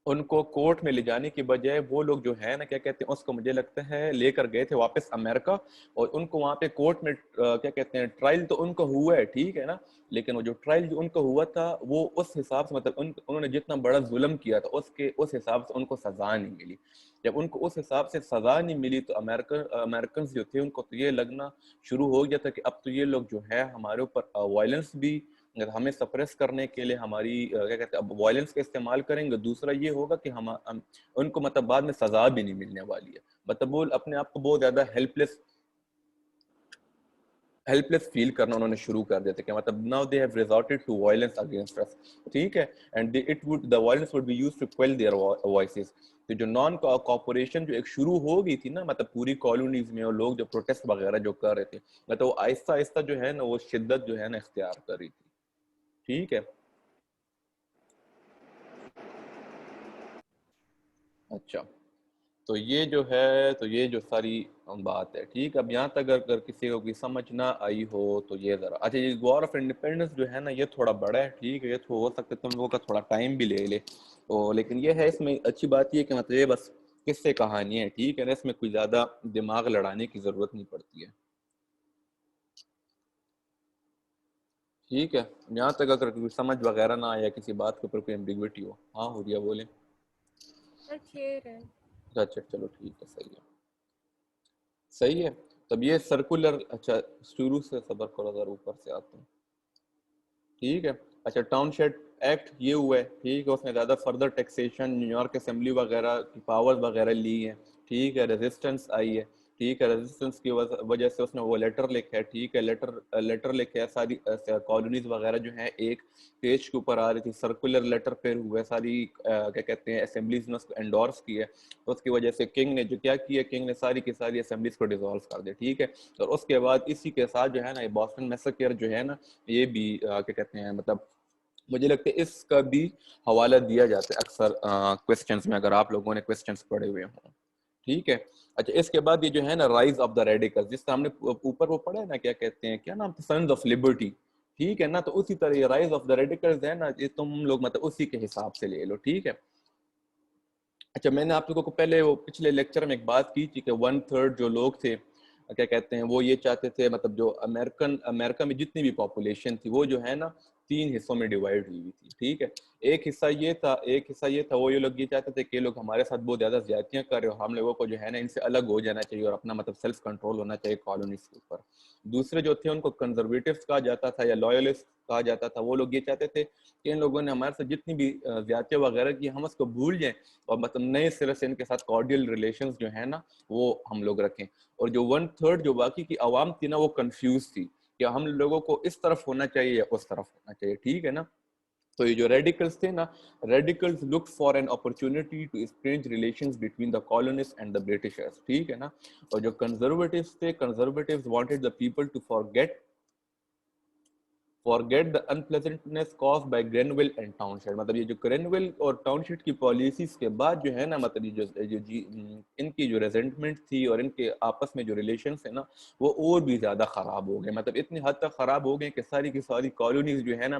ان کو کورٹ میں لے جانے کی بجائے وہ لوگ جو ہے نا کیا کہتے ہیں اس کو مجھے لگتا ہے لے کر گئے تھے واپس امریکہ, اور ان کو وہاں پہ کورٹ میں کیا کہتے ہیں ٹرائل تو ان کو ہوا ہے ٹھیک ہے نا, لیکن وہ جو ٹرائل جو ان کو ہوا تھا وہ اس حساب سے مطلب انہوں نے جتنا بڑا ظلم کیا تھا اس حساب سے ان کو سزا نہیں ملی. جب ان کو اس حساب سے سزا نہیں ملی تو امریکنز جو تھے ان کو تو یہ لگنا شروع ہو گیا تھا کہ اب تو یہ لوگ جو ہے ہمارے اوپر وائلنس بھی ہمیں سپریس کرنے کے لیے ہماری کیا کہتے ہیں اب وائلنس کا استعمال کریں گے. دوسرا یہ ہوگا کہ ہم ان کو مطلب بعد میں سزا بھی نہیں ملنے والی ہے. مطلب وہ اپنے آپ کو بہت زیادہ ہیلپ لیس فیل کرنا انہوں نے شروع کر دیتے کہ مطلب now they have resorted to violence against us, ٹھیک ہے, and the violence would be used to quell their voices. تو جو نان کوآپریشن جو ایک شروع ہو گئی تھی نا مطلب پوری کالونیز میں, اور لوگ جو پروٹیسٹ وغیرہ جو کر رہے تھے مطلب وہ آہستہ آہستہ جو ہے نا وہ شدت جو ہے نا اختیار کر رہی تھی. ٹھیک ہے, اچھا تو یہ جو ہے تو یہ جو ساری بات ہے ٹھیک. اب یہاں تک اگر کسی کو کوئی سمجھ نہ آئی ہو تو یہ ذرا اچھا یہ وار آف انڈیپینڈنس جو ہے نا یہ تھوڑا بڑا ہے ٹھیک ہے, یہ تو ہو سکتا ہے تم لوگوں کا تھوڑا ٹائم بھی لے لے, لیکن یہ ہے اس میں اچھی بات یہ کہ مطلب یہ بس قصے کہانی ہے ٹھیک ہے نا, اس میں کوئی زیادہ دماغ لڑانے کی ضرورت نہیں پڑتی ہے ٹھیک ہے. یہاں تک اگر کوئی سمجھ وغیرہ نہ آیا کسی بات کے اوپر کوئی ایمبیگوٹی ہو. ہاں ہو رہا بولیں. اچھا چلو ٹھیک ہے, صحیح ہے. تب یہ سرکولر اچھا شروع سے صبر کرو اگر اوپر سے آتے ہیں ٹھیک ہے. اچھا ٹاؤن شیڈ ایکٹ یہ ہوا ہے ٹھیک ہے, اس نے زیادہ further taxation new York assembly وغیرہ کی پاور وغیرہ لی ہے ٹھیک ہے. ریزسٹنس آئی ہے ٹھیک ہے, ریزسٹنس کی وجہ سے اس نے وہ لیٹر لکھا ہے ٹھیک ہے, لیٹر لکھا ہے. ساری کالونیز وغیرہ جو ہیں ایک پیج کے اوپر آ رہی تھی, سرکولر لیٹر پھر ہوئے ساری کیا کہتے ہیں اسمبلیز نے اس کو انڈورس کی ہے. اس کی وجہ سے کنگ نے جو کیا کیا, کنگ نے ساری کی ساری اسمبلیز کو ڈیزالو کر دیا ٹھیک ہے. اور اس کے بعد اسی کے ساتھ جو ہے نا یہ بوسٹن میسیکر جو ہے نا یہ بھی کیا کہتے ہیں مطلب مجھے لگتا ہے اس کا بھی حوالہ دیا جاتا ہے اکثر کوسچنز میں اگر آپ لوگوں نے کوسچنز پڑھے ہوئے ہوں ٹھیک ہے. اچھا اس کے بعد یہ جو ہے نا رائز آف دا ریڈیکلز, جس طرح ہم نے اوپر وہ پڑھا ہے نا کیا کہتے ہیں کیا نام تھا, سنز آف لبرٹی ٹھیک ہے نا, تو اسی طرح یہ رائز آف دا ریڈیکلز ہے نا یہ تم لوگ مطلب اسی کے حساب سے لے لو ٹھیک ہے. اچھا میں نے آپ لوگوں کو پہلے وہ پچھلے لیکچر میں ایک بات کی تھی کہ 1/3 جو لوگ تھے کیا کہتے ہیں وہ یہ چاہتے تھے مطلب جو امریکہ میں جتنی بھی پاپولیشن تھی وہ جو ہے نا 3 حصوں میں ڈیوائڈ ہوئی تھی ٹھیک ہے. ایک حصہ یہ تھا وہ یہ لوگ یہ چاہتے تھے کہ لوگ ہمارے ساتھ بہت زیادہ زیادتیاں کر رہے ہو, ہم لوگوں کو جو ہے نا ان سے الگ ہو جانا چاہیے اور اپنا مطلب سیلف کنٹرول ہونا چاہیے کالونیز کے اوپر. دوسرے جو تھے ان کو کنزرویٹیوز کہا جاتا تھا یا لویلسٹ کہا جاتا تھا, وہ لوگ یہ چاہتے تھے کہ ان لوگوں نے ہمارے ساتھ جتنی بھی زیادتیاں وغیرہ کی ہم اس کو بھول جائیں اور مطلب نئے سرے سے ان کے ساتھ کارڈیل ریلیشنز جو ہے نا وہ ہم لوگ رکھیں. اور جو 1/3 جو باقی کی عوام تھی نا وہ کنفیوز تھی کہ ہم لوگوں کو اس طرف ہونا چاہیے یا اس طرف ہونا چاہیے ٹھیک ہے نا. تو یہ جو ریڈیکلز تھے نا, radicals look for an opportunity to strange relations between the colonist and the Britishers ٹھیک ہے نا. اور جو کنزرویٹیوز تھے, conservatives wanted the people to forget the unpleasantness caused by Grenville and Townshend. مطلب یہ جو گرینویل اور ٹاؤنشیڈ کی پالیسیز کے بعد جو ہے نا مطلب یہ جو ان کی جو ریزنٹمنٹ تھی اور ان کے آپس میں جو ریلیشنز ہیں نا وہ اور بھی زیادہ خراب ہو گئے. مطلب اتنی حد تک خراب ہو گئے کہ ساری کی ساری کالونیز جو ہے نا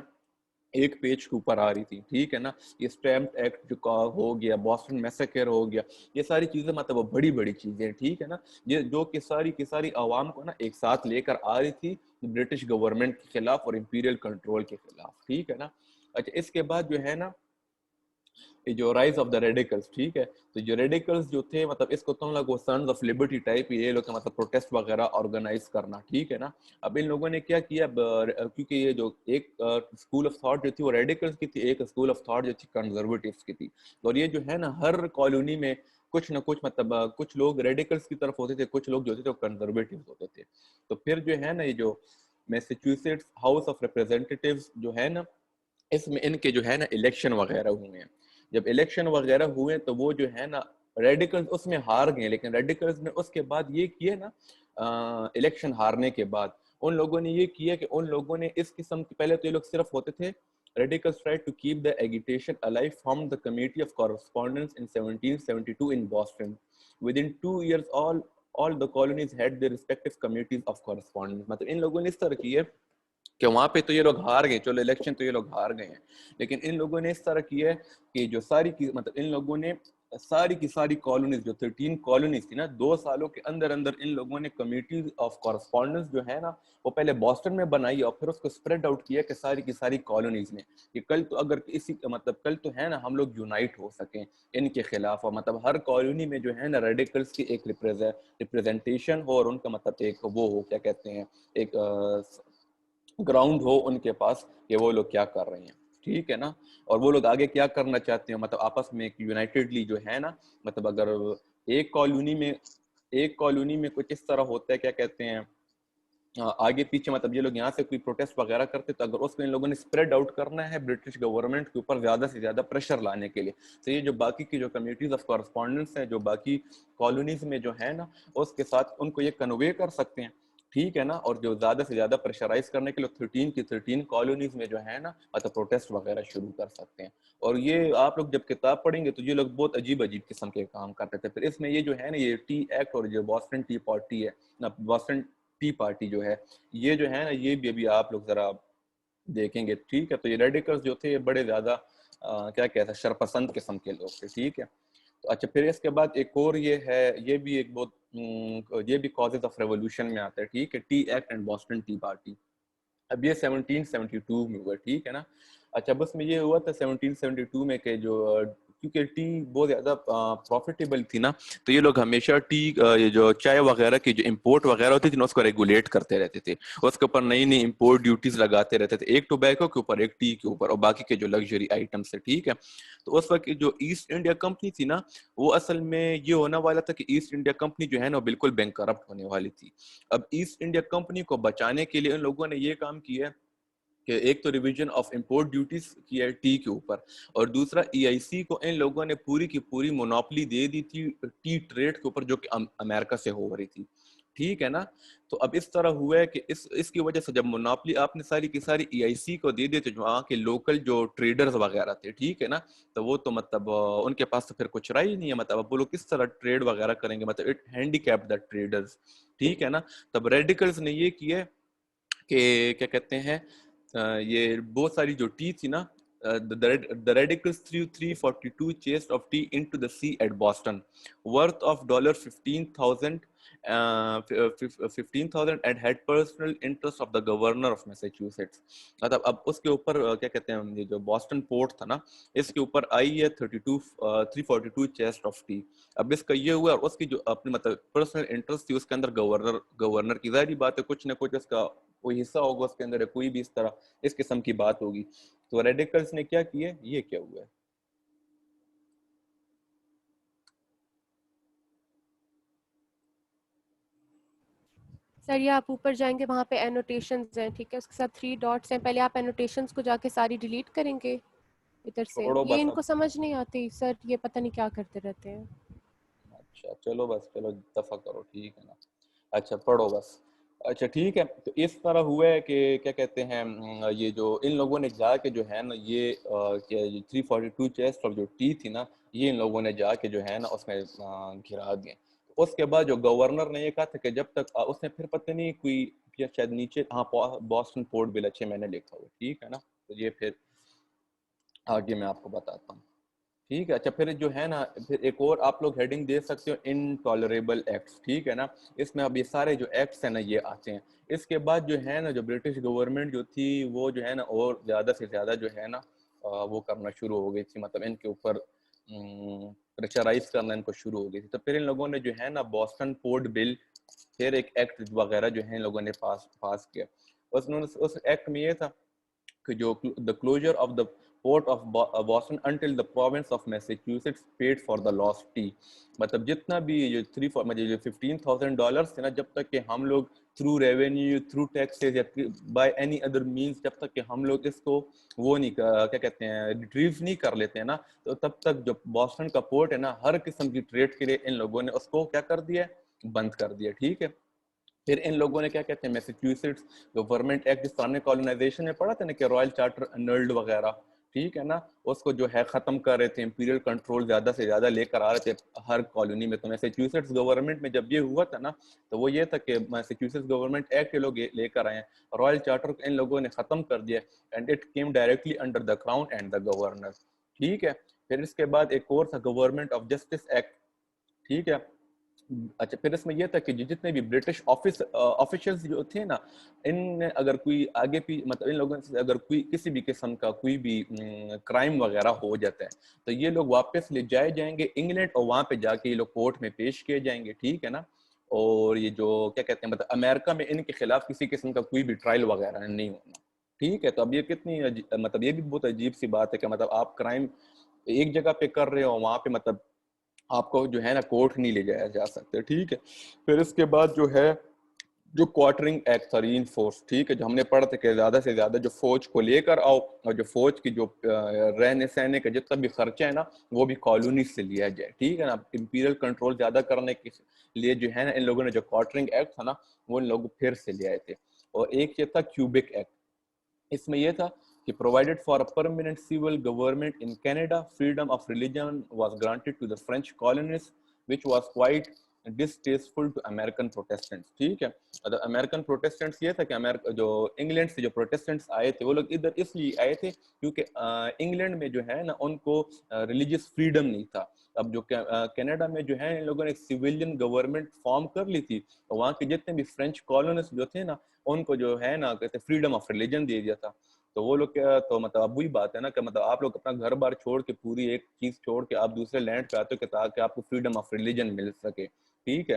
ایک پیج کے اوپر آ رہی تھی ٹھیک ہے نا. یہ اسٹیمپ ایکٹ جو ہو گیا, بوسٹن میسیکر ہو گیا, یہ ساری چیزیں مطلب وہ بڑی بڑی چیزیں ٹھیک ہے نا, یہ جو کہ ساری کی ساری عوام کو نا ایک ساتھ لے کر آ رہی تھی برٹش گورنمنٹ کے خلاف اور امپیریل کنٹرول کے خلاف ٹھیک ہے نا. اچھا اس کے بعد جو ہے نا جو رائز آف دا ریڈیکلز ٹھیک ہے, تو جو ریڈیکلز جو تھے مطلب اس کو تم لوگ وہ سنز آف لبرٹی ٹائپ یہ لوگ مطلب پروٹیسٹ وغیرہ آرگنائز کرنا ٹھیک ہے نا. اب ان لوگوں نے کیا کیا, کیونکہ یہ جو ایک اسکول آف تھاٹ جو تھی وہ ریڈیکلز کی تھی, ایک اسکول آف تھاٹ جو تھی کنزرویٹیوز کی تھی. اور یہ جو ہے نا ہر کالونی میں کچھ نہ کچھ مطلب کچھ لوگ ریڈیکلز کی طرف ہوتے تھے, کچھ لوگ جو تھے وہ کنزرویٹیوز ہوتے تھے. تو پھر جو ہے نا یہ جو میساچوسیٹس ہاؤس آف ریپریزنٹیٹیوز جو ہے نا اس میں ان کے جو ہے نا الیکشن وغیرہ ہوئے ہیں. جب الیکشن وغیرہ ہوئے تو وہ جو ہے نا ریڈیکلز اس میں ہار گئے, لیکن ریڈیکلز نے اس کے بعد یہ کیا نا الیکشن ہارنے کے بعد ان لوگوں نے یہ کیا کہ ان لوگوں نے اس قسم کے پہلے تو یہ لوگ صرف ہوتے تھے radicals tried to keep the agitation alive, formed the Committee of Correspondence in 1772 in Boston. Within 2 years, all the colonies had their respective committees of correspondence. مطلب ان لوگوں نے اس طرح کی ہے کہ وہاں پہ تو یہ لوگ ہار گئے, چلو الیکشن تو یہ لوگ ہار گئے ہیں, لیکن ان لوگوں نے اس طرح کیا ہے کہ جو ساری کی مطلب ان لوگوں نے ساری کی ساری کالونیز جو 13 کالونیز تھی نا, 2 سالوں کے اندر اندر ان لوگوں نے کمیٹیز آف کورسپونڈنس جو ہے نا وہ پہلے بoston میں بنائی اور پھر اس کو اسپریڈ آؤٹ کیا کہ ساری کی ساری کالونیز میں, کہ کل تو اگر اسی مطلب کل تو ہے نا ہم لوگ یونائٹ ہو سکیں ان کے خلاف, اور مطلب ہر کالونی میں جو ہے نا ریڈیکلس کی ایک ریپریزنٹیشن ہو, اور ان کا مطلب ایک وہ ہو کیا کہتے ہیں ایک گراؤنڈ ہو ان کے پاس کہ وہ لوگ کیا کر رہے ہیں, ٹھیک ہے نا, اور وہ لوگ آگے کیا کرنا چاہتے ہیں, مطلب آپس میں ایک یونائٹیڈلی جو ہے نا, مطلب اگر ایک کالونی میں کچھ اس طرح ہوتا ہے کیا کہتے ہیں آگے پیچھے, مطلب یہ لوگ یہاں سے کوئی پروٹیسٹ وغیرہ کرتے تو اگر اس کو ان لوگوں نے اسپریڈ آؤٹ کرنا ہے برٹش گورنمنٹ کے اوپر زیادہ سے زیادہ پریشر لانے کے لیے, تو یہ جو باقی کی جو کمیٹیز آف کورسپونڈنس ہیں جو باقی کالونیز میں جو ہے نا اس کے ساتھ ان کو یہ کنوے کر سکتے ہیں, ٹھیک ہے نا, اور جو زیادہ سے زیادہ پریشرائز کرنے کے لیے 13 کی 13 کالونیز میں جو ہے نا مطلب پروٹیسٹ وغیرہ شروع کر سکتے ہیں. اور یہ آپ لوگ جب کتاب پڑھیں گے تو یہ لوگ بہت عجیب قسم کے کام کرتے تھے. پھر اس میں یہ جو ہے نا یہ ٹی ایکٹ اور جو بoston ٹی پارٹی ہے نا, بoston ٹی پارٹی جو ہے یہ جو ہے نا یہ بھی ابھی آپ لوگ ذرا دیکھیں گے, ٹھیک ہے. تو یہ ریڈیکلز جو تھے یہ بڑے زیادہ کیا کہتے ہیں شرپسند قسم کے لوگ تھے, ٹھیک ہے. تو اچھا پھر اس کے بعد ایک اور یہ ہے, یہ بھی ایک بہت یہ بھی کازز آف ریولوشن میں آتا ہے, ٹھیک ہے, tea act and Boston tea party. اب یہ 1772 میں ہوا, ٹھیک ہے نا. اچھا بس میں یہ ہوا تھا 1772 میں کہ جو کیونکہ ٹی بہت زیادہ پروفیٹیبل تھی نا, تو یہ لوگ ہمیشہ ٹی یہ جو چائے وغیرہ کی جو امپورٹ وغیرہ ہوتی تھی نا اس کو ریگولیٹ کرتے رہتے تھے, اس کے اوپر نئی نئی امپورٹ ڈیوٹیز لگاتے رہتے تھے, ایک ٹوبیکو کے اوپر ایک ٹی کے اوپر اور باقی کے جو لگژری آئٹمس ہے, ٹھیک ہے. تو اس وقت جو ایسٹ انڈیا کمپنی تھی نا وہ اصل میں یہ ہونا والا تھا کہ ایسٹ انڈیا کمپنی جو ہے نا وہ بالکل بینکرپٹ ہونے والی تھی. اب ایسٹ انڈیا کمپنی کو بچانے کے لیے ان لوگوں نے یہ کام کیا کہ ایک تو ریویژن آف امپورٹ ڈیوٹیز کیا ہے ٹی کے اوپر, اور دوسرا EIC کو ان لوگوں نے پوری کی پوری مونوپلی دے دی تھی ٹی ٹریڈ کے اوپر جو کہ امریکہ سے ہو رہی تھی, ٹھیک ہے نا. تو اب اس طرح ہوا ہے کہ اس کی وجہ سے جب مونوپلی آپ نے ساری کی ساری EIC کو دے دیتے جو وہاں کے لوکل جو ٹریڈرز وغیرہ تھے, ٹھیک ہے نا, تو وہ تو مطلب ان کے پاس تو پھر کچھ رہا ہی نہیں ہے, مطلب اب وہ لوگ کس طرح ٹریڈ وغیرہ کریں گے, مطلب اٹ ہینڈیکیپ دا ٹریڈرز, ٹھیک ہے نا. تب ریڈیکلز نے یہ کیا کہ کیا کہتے ہیں یہ بہت ساری جو ٹی تھی نا, the radicals threw 342 chests of tea into the sea at Boston, worth of $15,000 and had personal interest of the governor of Massachusetts. مطلب اب اس کے اوپر کیا کہتے ہیں یہ جو بoston پورٹ تھا نا اس کے اوپر آئی ہے 342 chest of tea. اب اس کا یہ ہوا اور اس کی جو اپنی مطلب پرسنل انٹرسٹ تھی اس کے اندر گورنر کی ظاہری بات ہے کچھ نہ کچھ اس کا کوئی حصہ ہوگا اس کے اندر, کوئی بھی اس طرح اس قسم کی بات ہوگی. تو ریڈیکلز نے کیا کیا, یہ کیا ہوا ہے سر یہ آپ اوپر جائیں گے وہاں پہ اینوٹیشنز ہیں, ٹھیک ہے, اس کے ساتھ 3 ڈاٹس ہیں, پہلے آپ اینوٹیشنز کو جا کے ساری ڈیلیٹ کریں گے ادھر سے. یہ ان کو سمجھ نہیں آتی سر, یہ پتہ نہیں کیا کرتے رہتے ہیں. اچھا چلو بس چلو دفع کرو, ٹھیک ہے نا. اچھا پڑھو بس. اچھا ٹھیک ہے. تو اس طرح ہوا ہے کہ کیا کہتے ہیں یہ جو ان لوگوں نے جا کے جو ہے نا یہ 342 چیسٹ اور جو ٹی تھی نا یہ ان لوگوں نے جا کے جو ہے نا اس میں گرا دیے. اس کے بعد جو گورنر نے یہ کہا تھا کہ جب تک اس نے پھر پتہ نہیں کوئی شاید نیچے ہاں بoston پورٹ بل اچھے میں نے لکھا ہوا, ٹھیک ہے نا. تو یہ پھر آگے میں آپ کو بتاتا ہوں, ٹھیک ہے. اچھا پھر جو ہے نا پھر ایک اور آپ لوگ ہیڈنگ دے سکتے ہو انٹالریبل ایکٹس, ٹھیک ہے نا. اس میں اب یہ سارے جو ایکٹس ہیں نا یہ آتے ہیں. اس کے بعد جو ہے نا جو برٹش گورنمنٹ جو تھی وہ جو ہے نا اور زیادہ سے زیادہ جو ہے نا وہ کرنا شروع ہو گئی تھی, مطلب ان کے اوپر پریشرائز کرنا ان کو شروع ہو گئی تھی. تو پھر ان لوگوں نے جو ہے نا بoston پورٹ بل پھر ایک ایکٹ وغیرہ جو ہے ان لوگوں نے پاس کیا. اس ایکٹ میں یہ تھا کہ جو the closure of the port of Boston until the province of Massachusetts paid for the lost tea. مطلب جتنا بھی جو $15,000 تھے نا جب تک کہ ہم لوگ تھرو ریونیو تھرو ٹیکسز یا بائی اینی ادر مینس جب تک کہ ہم لوگ اس کو وہ نہیں کیا کہتے ہیں ریٹریو نہیں کر لیتے ہیں نا تو تب تک جو بoston کا پورٹ ہے نا ہر قسم کی ٹریڈ کے لیے ان لوگوں نے اس کو کیا کر دیا, بند کر دیا, ٹھیک ہے. پھر ان لوگوں نے کیا کہتے ہیں میسیچیوسٹس گورنمنٹ ایکٹ جس طرح ہم نے کالونائزیشن میں پڑھا تھا نا کہ رائل چارٹر انلڈ وغیرہ, ٹھیک ہے نا, اس کو جو ہے ختم کر رہے تھے, امپیریل کنٹرول زیادہ سے زیادہ لے کر آ رہے تھے ہر کالونی میں. تو میساچیوسیٹس گورنمنٹ میں جب یہ ہوا تھا نا, تو وہ یہ تھا کہ میساچیوسیٹس گورنمنٹ ایکٹ یہ لوگ لے کر آئے ہیں, رائل چارٹر کو ان لوگوں نے ختم کر دیا, and it came directly under the crown and the governor. ٹھیک ہے, پھر اس کے بعد ایک اور تھا گورنمنٹ آف جسٹس ایکٹ. ٹھیک ہے, اچھا پھر اس میں یہ تھا کہ جتنے بھی برٹش آفیشلز جو تھے نا, ان نے اگر کوئی آگے مطلب ان لوگوں سے اگر کوئی کسی بھی قسم کا کوئی بھی کرائم وغیرہ ہو جاتا ہے, تو یہ لوگ واپس لے جائیں گے انگلینڈ, اور وہاں پہ جا کے یہ لوگ کورٹ میں پیش کیے جائیں گے. ٹھیک ہے نا, اور یہ جو کیا کہتے ہیں مطلب امریکہ میں ان کے خلاف کسی قسم کا کوئی بھی ٹرائل وغیرہ نہیں ہونا. ٹھیک ہے, تو اب یہ کتنی مطلب یہ بھی بہت عجیب سی بات ہے کہ مطلب آپ کرائم ایک جگہ پہ کر رہے ہو, وہاں پہ مطلب آپ کو جو ہے نا کورٹ نہیں لے جایا جا سکتے. ٹھیک ہے, پھر اس کے بعد جو ہے جو کوارٹرنگ ایکٹ تھا, ری انفورس. ٹھیک ہے, جو ہم نے پڑھا تھا کہ زیادہ سے زیادہ جو فوج کو لے کر آؤ, اور جو فوج کی جو رہنے سہنے کا جتنا بھی خرچہ ہے نا, وہ بھی کالونی سے لیا جائے. ٹھیک ہے نا, امپیریل کنٹرول زیادہ کرنے کے لیے جو ہے نا ان لوگوں نے جو کوارٹرنگ ایکٹ تھا نا, وہ ان لوگ پھر سے لے آئے تھے. اور ایک یہ تھا کیوبک ایکٹ. اس میں یہ تھا کہ provided for a permanent civil government in Canada, freedom of religion was granted to the French colonists, which was quite distasteful to American Protestants. ٹھیک ہے, American Protestants یہ تھا کہ جو انگلینڈ سے جو پروٹیسٹنٹس آئے تھے, وہ لوگ ادھر اس لیے آئے تھے کیونکہ انگلینڈ میں جو ہے نا ان کو ریلیجیس فریڈم نہیں تھا. اب جو کینیڈا میں جو ہے ان لوگوں نے ایک سویلین گورنمنٹ فارم کر لی تھی, اور وہاں کے جتنے بھی فرینچ کالونسٹ جو تھے نا, ان کو جو ہے نا کہتے فریڈم آف ریلیجن دے دیا تھا. تو وہ لوگ کیا, تو مطلب اب وہی بات ہے نا کہ مطلب آپ لوگ اپنا گھر بار چھوڑ کے پوری ایک چیز چھوڑ کے آپ دوسرے لینڈ پہ آتے ہو کہ تاکہ آپ کو فریڈم آف ریلیجن مل سکے. ٹھیک ہے,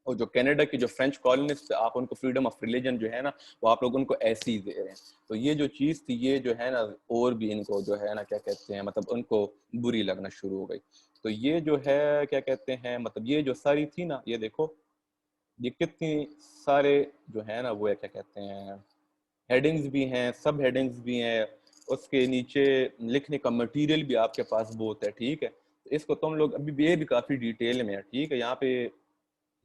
اور جو کینیڈا کی جو فرینچ کالونسٹ آپ ان کو فریڈم آف ریلیجن جو ہے نا, وہ آپ لوگ ان کو ایسی ہی دے رہے ہیں. تو یہ جو چیز تھی, یہ جو ہے نا اور بھی ان کو جو ہے نا کیا کہتے ہیں مطلب ان کو بری لگنا شروع ہو گئی. تو یہ جو ہے کیا کہتے ہیں مطلب یہ جو ساری تھی نا, یہ دیکھو یہ کتنی سارے جو ہے نا وہ کیا کہتے ہیں ہیڈنگز بھی ہیں, سب ہیڈنگز بھی ہیں, اس کے نیچے لکھنے کا مٹیریل بھی آپ کے پاس بہت ہے. ٹھیک ہے, اس کو تم لوگ ابھی یہ بھی کافی ڈیٹیل میں ہے. ٹھیک ہے, یہاں پہ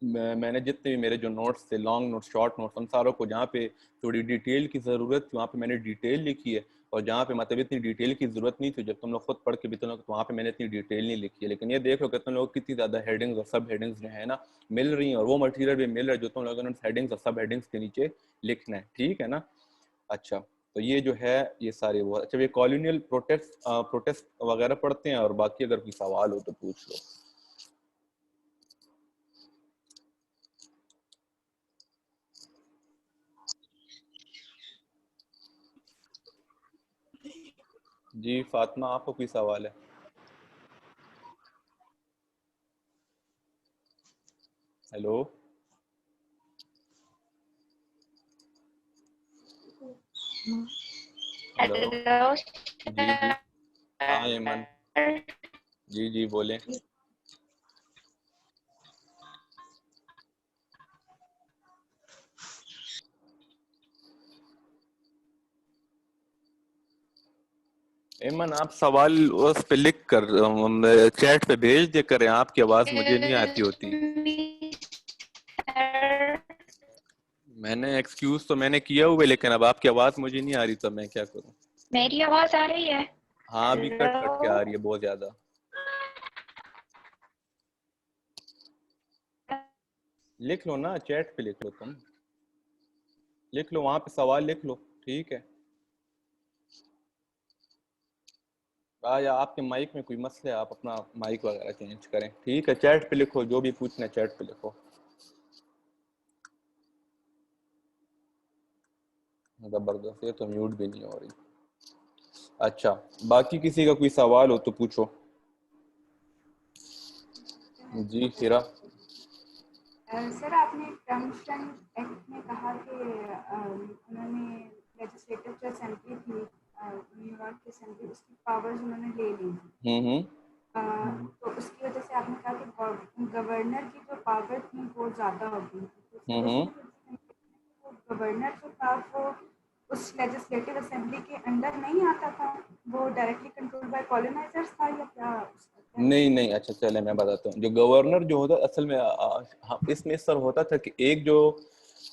میں نے جتنے بھی میرے جو نوٹس تھے, لانگ نوٹس, شارٹ نوٹس, ان ساروں کو جہاں پہ تھوڑی ڈیٹیل کی ضرورت تھی وہاں پہ میں نے ڈیٹیل لکھی ہے, اور جہاں پہ مطلب اتنی ڈیٹیل کی ضرورت نہیں تھی, جب تم لوگ خود پڑھ کے بھی تم لوگ, تو وہاں پہ میں نے اتنی ڈیٹیل نہیں لکھی ہے. لیکن یہ دیکھ لو کہ تم لوگ کتنی زیادہ ہیڈنگز اور سب ہیڈنگز جو ہے نا مل رہی ہیں, اور وہ مٹیریل بھی مل رہا ہے جو تم لوگوں نے ہیڈنگز اور سب ہیڈنگز کے نیچے لکھنا ہے. ٹھیک ہے نا, اچھا تو یہ جو ہے یہ سارے وہ. اچھا یہ کالونیل پروٹیسٹ وغیرہ پڑھتے ہیں, اور باقی اگر کوئی سوال ہو تو پوچھ لو. جی فاطمہ, آپ کو کوئی سوال ہے؟ ہیلو, ہیلو, جی جی, ہاں ایمن, جی جی بولیں. ایمن آپ سوال اس پہ لکھ کر چیٹ پہ بھیج دے کریں, آپ کی آواز مجھے نہیں آتی ہوتی. میں نے ایکسکیوز تو میں نے کیا ہوا ہے, لیکن اب آپ کی آواز مجھے نہیں آ رہی, تو میں کیا کروں. میری آواز آ رہی ہے؟ ہاں ابھی کٹ کٹ کے آ رہی ہے بہت زیادہ. لکھ لو نا, چیٹ پہ لکھ لو, تم لکھ لو وہاں پہ سوال لکھ لو. ٹھیک ہے, یا آپ کے مائک میں کوئی مسئلہ ہے, آپ اپنا مائک وغیرہ چینج کریں. ٹھیک ہے, چیٹ پہ لکھو, جو بھی پوچھنا ہے چیٹ پہ لکھو. زبردست, یہ تو میوٹ بھی نہیں ہو رہی. اچھا, باقی کسی کا کوئی سوال ہو تو پوچھو. جی ہیرا. سر آپ نے ٹرمپشن ایکٹ میں کہا کہ انہوں نے لیجسلیٹو جو اسمبلی تھی نیو یارک کی اسمبلی, اس کی پاورز انہوں نے لے لی. تو اس کی وجہ سے آپ نے کہا کہ گورنر کی جو پاور تھی وہ زیادہ ہو گئی. گورنر جو تھا وہ اس لیجسلیٹو اسمبلی کے انڈر نہیں آتا تھا, وہ ڈائریکٹلی کنٹرول بائی کالونائزرز تھا یا کیا؟ نہیں نہیں, اچھا چلے میں بتاتا ہوں. جو گورنر جو ہوتا اصل میں اس میں سر ہوتا تھا کہ ایک جو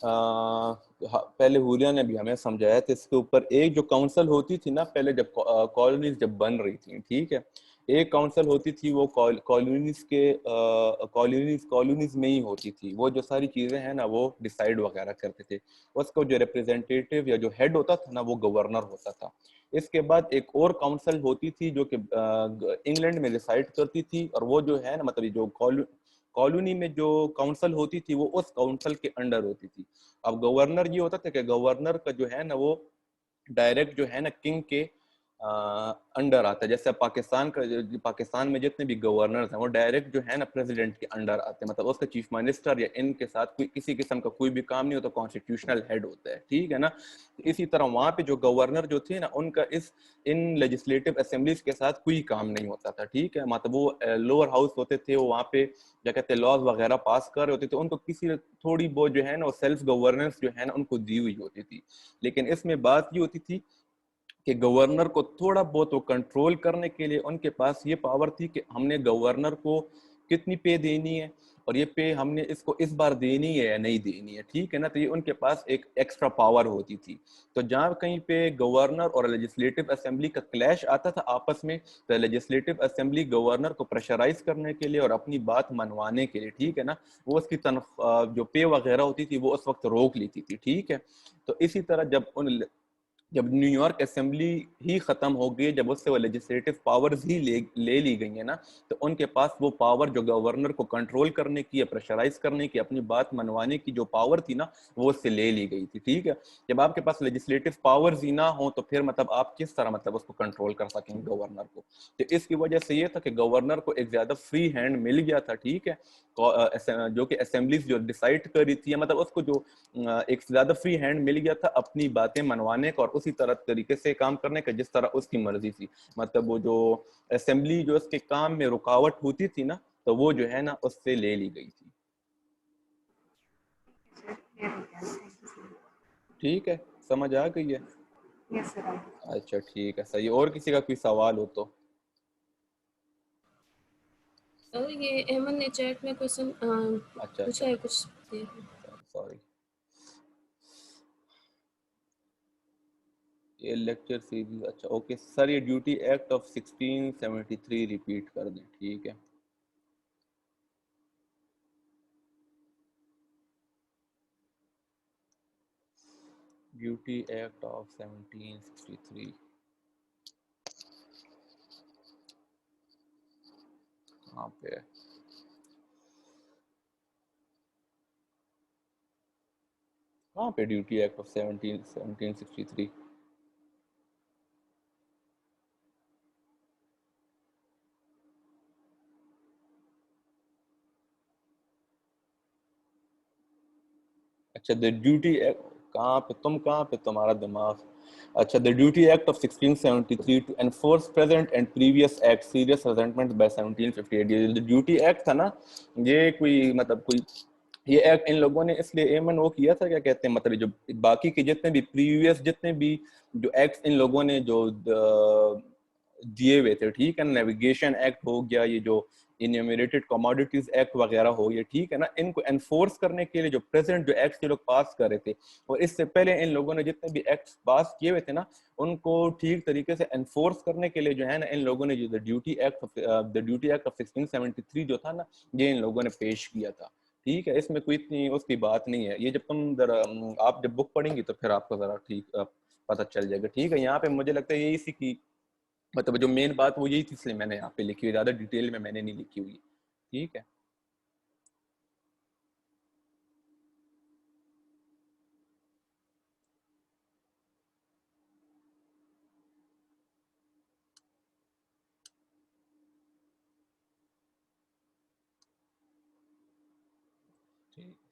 پہلے ہوریا نے بھی ہمیں سمجھایا تھا اس کے اوپر. ایک جو کاؤنسل ہوتی تھی نا پہلے جب کالونیز جب بن رہی تھیں, ٹھیک ہے, ایک کاؤنسل ہوتی تھی وہ کالونیز کے کالونیز میں ہی ہوتی تھی. وہ جو ساری چیزیں ہیں نا وہ ڈیسائیڈ وغیرہ کرتے تھے. اس کو جو ریپرزینٹیٹیو یا جو ہیڈ ہوتا تھا نا وہ گورنر ہوتا تھا. اس کے بعد ایک اور کاؤنسل ہوتی تھی جو کہ انگلینڈ میں ڈیسائیڈ کرتی تھی, اور وہ جو ہے نا مطلب جو کالونی میں جو کاؤنسل ہوتی تھی وہ اس کاؤنسل کے انڈر ہوتی تھی. اب گورنر یہ ہوتا تھا کہ گورنر کا جو ہے نا وہ ڈائریکٹ جو ہے نا کنگ کے انڈر آتا ہے. جیسے پاکستان میں جتنے بھی گورنرز ہیں وہ ڈائریکٹ جو ہے نا پریزیڈنٹ کے انڈر آتے ہیں, مطلب اس کا چیف منسٹر یا ان کے ساتھ کوئی کسی قسم کا کوئی بھی کام نہیں ہوتا, کانسٹیٹیوشنل ہیڈ ہوتا ہے, ٹھیک ہے نا. اسی طرح وہاں پہ جو گورنر جو تھے نا ان کا ان لیجسلیٹو اسمبلیز کے ساتھ کوئی کام نہیں ہوتا تھا, ٹھیک ہے. مطلب وہ لوور ہاؤس ہوتے تھے, وہ وہاں پہ کیا کہتے ہیں لاز وغیرہ پاس کر رہے ہوتے تھے, ان کو کسی تھوڑی بہت جو ہے نا وہ سیلف گورننس جو ہے نا ان کو دی ہوئی ہوتی تھی. لیکن اس میں بات یہ ہوتی تھی کہ گورنر کو تھوڑا بہت وہ کنٹرول کرنے کے لیے ان کے پاس یہ پاور تھی کہ ہم نے گورنر کو کتنی پے دینی ہے اور یہ پے ہم نے اس کو اس بار دینی ہے یا نہیں دینی ہے, ٹھیک ہے نا. تو یہ ان کے پاس ایک ایکسٹرا پاور ہوتی تھی. تو جہاں کہیں پہ گورنر اور لیجسلیٹو اسمبلی کا کلیش آتا تھا آپس میں, تو لیجسلیٹو اسمبلی گورنر کو پریشرائز کرنے کے لیے اور اپنی بات منوانے کے لیے, ٹھیک ہے نا, وہ اس کی تنخواہ جو پے وغیرہ ہوتی تھی وہ اس وقت روک لیتی تھی, ٹھیک ہے. تو اسی طرح جب نیو یارک اسمبلی ہی ختم ہو گئی, جب اس سے وہ لیجسلیٹو پاورز ہی لے لی گئی ہیں نا, تو ان کے پاس وہ پاور جو گورنر کو کنٹرول کرنے کی یا پریشرائز کرنے کی, اپنی بات منوانے کی جو پاور تھی نا وہ اس سے لے لی گئی تھی, ٹھیک ہے. جب آپ کے پاس لیجسلیٹو پاورز ہی نہ ہوں تو پھر مطلب آپ کس طرح مطلب اس کو کنٹرول کر سکیں گورنر کو. تو اس کی وجہ سے یہ تھا کہ گورنر کو ایک زیادہ فری ہینڈ مل گیا تھا, ٹھیک ہے, جو کہ اسمبلیز جو ڈیسائیڈ کری تھی, مطلب اس کو جو ایک زیادہ فری ہینڈ مل گیا تھا اپنی باتیں منوانے کا اور اسی طرح طریقے سے کام کرنے کا جس طرح اس کی مرضی تھی. مطلب وہ جو اسمبلی جو اس کے کام میں رکاوٹ ہوتی تھی نا تو وہ جو ہے نا اس سے لے لی گئی تھی. ٹھیک ہے, سمجھ آ گئی ہے؟ اچھا ٹھیک ہے, صحیح. اور کسی کا کوئی سوال ہو تو. یہ احمد نے چیٹ میں کوئی پوچھا ہے کچھ. سوری, یہ لیکچر سیریز. اچھا اوکے سر, یہ ڈیوٹی ایکٹ آف 1673 ریپیٹ کر دیں, ٹھیک ہے. ڈیوٹی ایکٹ آف 1763 کہاں پہ ہے؟ کہاں پہ ڈیوٹی ایکٹ آف 1763؟ اچھا دا ڈیوٹی ایکٹ کہاں پہ, کہاں پہ تمہارا دماغ. اچھا the duty act of 1673 to enforce present and previous act serious resentment by 1758. یہ ڈیوٹی ایکٹ تھا نا, یہ کوئی مطلب کوئی یہ ایکٹ ان لوگوں نے اس لیے ایمن وہ کیا تھا, کیا کہتے ہیں مطلب جو باقی کے جتنے بھی پریویس جتنے بھی جو ایکٹس ان لوگوں نے جو دیے ہوئے تھے, ٹھیک ہے, نیویگیشن ایکٹ ہو گیا, یہ جو انیومریٹڈ کموڈیٹیز ایکٹ وغیرہ ہو گیا, ٹھیک ہے نا, ان کو انفورس کرنے کے لیے جو پریزنٹ جو ایکٹس یہ لوگ پاس کر رہے تھے, اور اس سے پہلے ان لوگوں نے جتنے بھی ایکٹس پاس کیے ہوئے تھے نا ان کو ٹھیک طریقے سے انفورس کرنے کے لیے جو ہے نا ان لوگوں نے جو ڈیوٹی ایکٹ آف 1673 جو تھا نا یہ ان لوگوں نے پیش کیا تھا, ٹھیک ہے. اس میں کوئی اتنی اس کی بات نہیں ہے. یہ جب تم ذرا آپ جب بک پڑھیں گی تو پھر آپ کو ذرا ٹھیک پتہ چل جائے گا, ٹھیک ہے. یہاں پہ مجھے لگتا ہے یہی سی کی مطلب جو مین بات وہ یہی تھی, اس لیے میں نے یہاں پہ لکھی ہوئی, زیادہ ڈیٹیل میں نے نہیں لکھی ہوئی, ٹھیک ہے.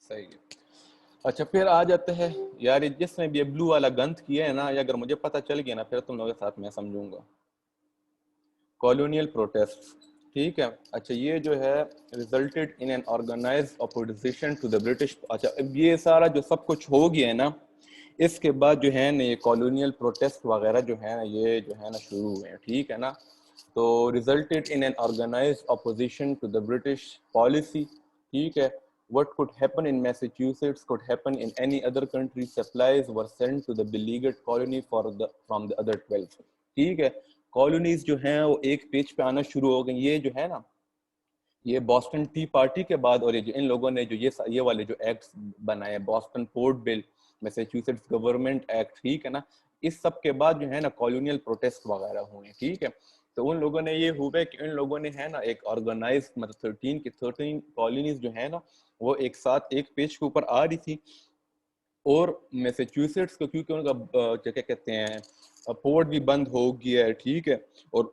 صحیح ہے. اچھا پھر آ جاتے ہیں یار جس میں بھی یہ بلو والا گنت کیا ہے نا, یہ اگر مجھے پتہ چل گیا نا پھر تم لوگوں کے ساتھ میں سمجھوں گا. کالونیل پروٹیسٹ, ٹھیک ہے. اچھا یہ جو ہے resulted in an organized opposition to the British. اچھا اب یہ سارا جو سب کچھ ہو گیا ہے نا, اس کے بعد جو ہے نا یہ کالونیل پروٹیسٹ وغیرہ جو ہے نا یہ جو ہے نا شروع ہوئے ہیں, ٹھیک ہے نا. تو resulted in an organized opposition to the British policy, ٹھیک ہے, What could happen in Massachusetts could happen in any other country. Supplies were sent to the beleaguered colony from the other 12. ٹھیک ہے, colonies جو ہیں وہ ایک پیج پہ آنا شروع ہو گئی. یہ جو ہے نا, یہ بوسٹن ٹی پارٹی کے بعد, اور یہ جو ان لوگوں نے جو یہ والے جو ایکٹس بنائے, بوسٹن پورٹ بل, میساچیوسیٹس گورنمنٹ ایکٹ, ٹھیک ہے نا, اس سب کے بعد جو ہے نا کالونیل پروٹیسٹ وغیرہ ہوئے, ٹھیک ہے. تو ان لوگوں نے یہ ہوا کہ ان لوگوں نے ہے نا ایک آرگنائز, مطلب 13 کالونیز جو ہے نا وہ ایک ساتھ ایک پیج کے اوپر آ رہی تھی, اور میساچیوسیٹس کو کیونکہ ان کا کیا کہتے ہیں پورٹ بھی بند ہو گیا ہے, ٹھیک ہے, اور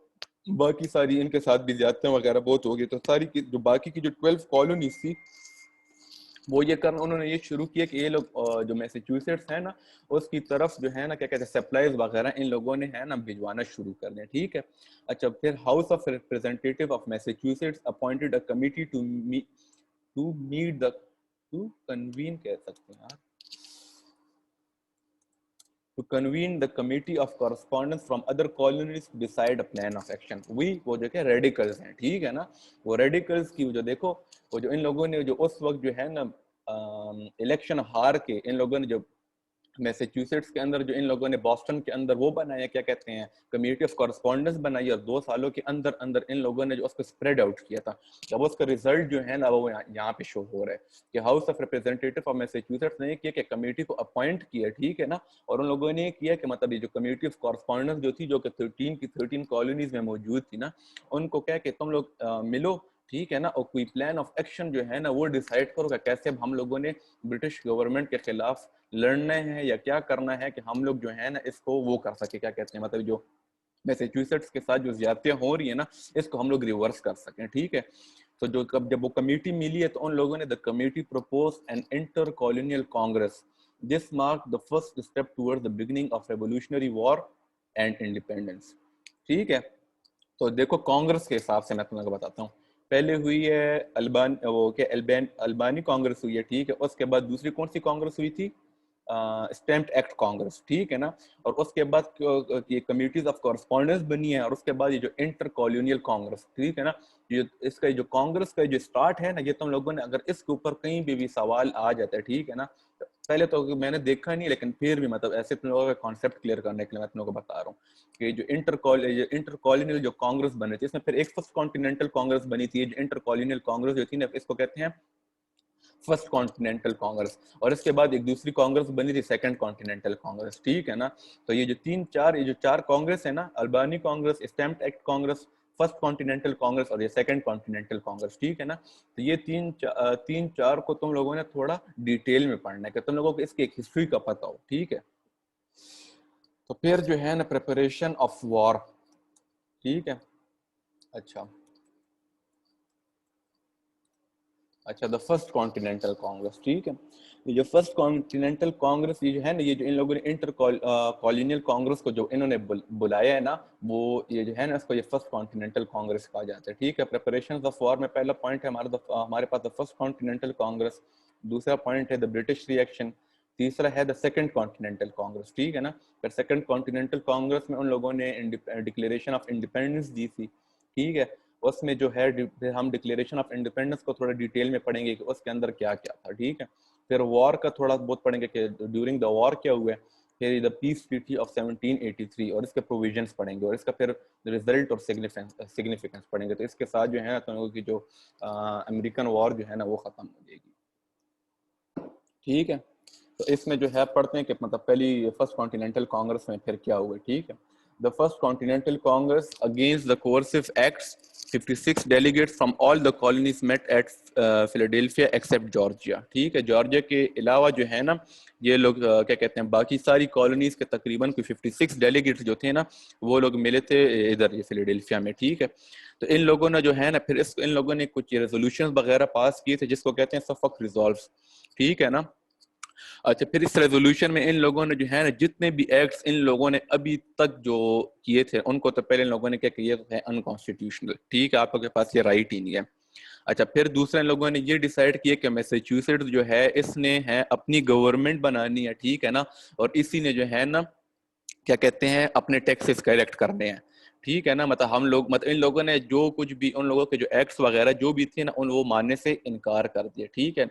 باقی ساری ان کے ساتھ بھی زیادتیاں وغیرہ بہت ہو گئی, تو ساری کی جو باقی کی جو 12 کالونیز تھی وہ یہ کرنا, انہوں نے یہ شروع کیا کہ یہ لوگ جو میساچیوسیٹس ہیں نا اس کی طرف جو ہے نا کیا کہتے ہیں سپلائز وغیرہ ان لوگوں نے ہے نا بھجوانا شروع کر دیں, ٹھیک ہے. اچھا, پھر house of representative of Massachusetts appointed a committee to meet to convene کہہ سکتے ہیں to convene the committee of correspondence from other colonies to decide a plan of action. وہ جو کہ ریڈیکلز ہیں, ٹھیک ہے نا, وہ ریڈیکلز کی جو دیکھو وہ جو ان لوگوں نے جو اس وقت جو ہے نا الیکشن ہار کے ان لوگوں نے جو میساچیوسیٹس کے اندر جو ان لوگوں نے بوسٹن کے اندر وہ بنایا, کیا کہتے ہیں کمیٹی آف کورسپونڈنس بنائی, اور 2 سالوں کے اندر ان لوگوں نے جو اس کو اسپریڈ آؤٹ کیا تھا. اب اس کا ریزلٹ جو ہے نا وہ یہاں پہ شو ہو رہا ہے کہ ہاؤس آف ریپریزنٹیٹیو آف میساچیوسیٹس نے کیا کہ کمیٹی کو اپوائنٹ کیا, ٹھیک ہے نا, اور ان لوگوں نے یہ کیا کہ مطلب یہ جو کمیٹی آف کورسپونڈنس جو تھی جو کہ 13 کالونیز میں موجود تھی نا, ان کو کیا کہ تم لوگ ملو, ٹھیک ہے نا, اور کوئی پلان آف ایکشن جو ہے نا وہ ڈیسائیڈ کرو کہ کیسے ہم لوگوں نے برٹش گورنمنٹ کے خلاف لڑنا ہے یا کیا کرنا ہے کہ ہم لوگ جو ہے نا اس کو وہ کر سکے, کیا کہتے ہیں مطلب جو میساچیوسیٹس کے ساتھ جو زیادتیاں ہو رہی ہیں نا اس کو ہم لوگ ریورس کر سکیں, ٹھیک ہے. تو جب وہ کمیٹی ملی ہے تو ان لوگوں نے the committee proposed an inter-colonial congress. This marked the first step towards the beginning of revolutionary war and independence. ٹھیک ہے, تو دیکھو کانگریس کے حساب سے میں تم کو بتاتا ہوں, پہلے ہوئی ہے البانی کانگریس ہوئی ہے, ٹھیک ہے, اس کے بعد دوسری کون سی کانگریس ہوئی تھی, اسٹیمپڈ ایکٹ کانگریس, ٹھیک ہے نا, اور اس کے بعد یہ کمیٹیز آف کورسپونڈنس بنی ہے, اور اس کے بعد یہ جو انٹر کالونیل کانگریس, ٹھیک ہے نا, اس کا جو کانگریس کا جو اسٹارٹ ہے نا, یہ تم لوگوں نے اگر اس کے اوپر کہیں بھی سوال آ جاتا ہے, ٹھیک ہے نا, پہلے تو میں نے دیکھا نہیں لیکن پھر بھی مطلب ایسے تم لوگوں کا کانسیپٹ کلیئر کرنے کے لیے میں تم لوگوں کو بتا رہا ہوں کہ جو انٹر کالونیل جو کانگریس بنی تھی, اس میں پھر ایک فرسٹ کانٹیننٹل کانگریس بنی تھی, جو انٹر کالونیل کانگریس جو تھی نا اس کو کہتے ہیں فرسٹ کانٹیننٹل کانگریس, اور اس کے بعد ایک دوسری کانگریس بنی تھی سیکنڈ کانٹیننٹل کانگریس, ٹھیک ہے نا. تو یہ جو چار کانگریس ہے نا, Albany Congress, stamped act Congress, first continental Congress اور یہ سیکنڈ کانٹیننٹل کانگریس, ٹھیک ہے نا. تو یہ تین چار کو تم لوگوں نے تھوڑا ڈیٹیل میں پڑھنا ہے کہ تم لوگوں کو اس کی ایک ہسٹری کا پتہ ہو, ٹھیک ہے. تو پھر جو ہے نا پریپریشن آف وار, ٹھیک ہے. اچھا دا فرسٹ کانٹیننٹل کانگریس, ٹھیک ہے. یہ جو فرسٹ کانٹیننٹل کانگریس یہ جو ہے نا, یہ جو ان لوگوں نے انٹر کالونیل کانگریس کو جو انہوں نے بلایا ہے نا, وہ یہ جو ہے نا اس کو یہ فرسٹ کانٹیننٹل کانگریس کہا جاتا ہے, ٹھیک ہے. پریپریشن آف وار میں پہلا پوائنٹ ہے ہمارے پاس دا فرسٹ کانٹیننٹل کانگریس, دوسرا پوائنٹ ہے دا برٹش ری ایکشن, تیسرا ہے دا سیکنڈ کانٹیننٹل کانگریس, ٹھیک ہے نا. پھر سیکنڈ کانٹیننٹل کانگریس میں ان لوگوں نے ڈکلیریشن آف انڈیپینڈنس دی تھی, ٹھیک ہے. اس میں جو ہے ہم ڈکلیریشن آف انڈیپینڈنس کو تھوڑا ڈیٹیل میں پڑھیں گے کہ اس کے اندر کیا کیا تھا, ٹھیک ہے. پھر وار کا تھوڑا بہت پڑھیں گے کہ ڈیورنگ دا وار کیا ہوا ہے. پھر دا پیس ٹریٹی آف 1783 اور اس کے پروویژنس پڑھیں گے, اور اس کا پھر ریزلٹ اور سگنیفیکنس پڑھیں گے. تو اس کے ساتھ جو ہے نا تم لوگوں کی جو امریکن وار جو ہے نا وہ ختم ہو جائے گی, ٹھیک ہے. تو اس میں جو ہے پڑھتے ہیں کہ مطلب پہلی فرسٹ کانٹیننٹل کانگریس میں پھر کیا ہوا, ٹھیک ہے. The first Continental Congress against the coercive acts, 56 delegates from all the colonies met at Philadelphia except Georgia, ٹھیک ہے. جارجیا کے علاوہ جو ہے نا یہ لوگ کیا کہتے ہیں باقی ساری کالونیز کے تقریباً کوئی 56 ڈیلیگیٹس جو تھے نا وہ لوگ ملے تھے ادھر یہ فیلاڈیلفیا میں, ٹھیک ہے. تو ان لوگوں نے جو ہے نا پھر ان لوگوں نے کچھ ریزولوشن وغیرہ پاس کیے تھے جس کو کہتے ہیں سفک ریزالوز, ٹھیک ہے نا. اچھا, پھر اس ریزولوشن میں ان لوگوں نے جو ہے نا جتنے بھی ایکٹس ان لوگوں نے ابھی تک جو کیے تھے ان کو تو پہلے ان لوگوں نے کیا کیا ہے انکانسٹیٹیوشنل, ٹھیک ہے, آپ لوگوں کے پاس یہ رائٹ ہی نہیں ہے. اچھا, پھر دوسرے لوگوں نے یہ ڈیسائیڈ کیا کہ میساچیوسیٹس جو ہے اس نے ہے اپنی گورنمنٹ بنانی ہے, ٹھیک ہے نا, اور اسی نے جو ہے نا کیا کہتے ہیں اپنے ٹیکسز کلیکٹ کرنے ہیں, ٹھیک ہے نا. مطلب ہم لوگ مطلب ان لوگوں نے جو کچھ بھی ان لوگوں کے جو ایکٹس وغیرہ جو بھی تھے نا ان وہ ماننے سے انکار کر دیا. ٹھیک ہے.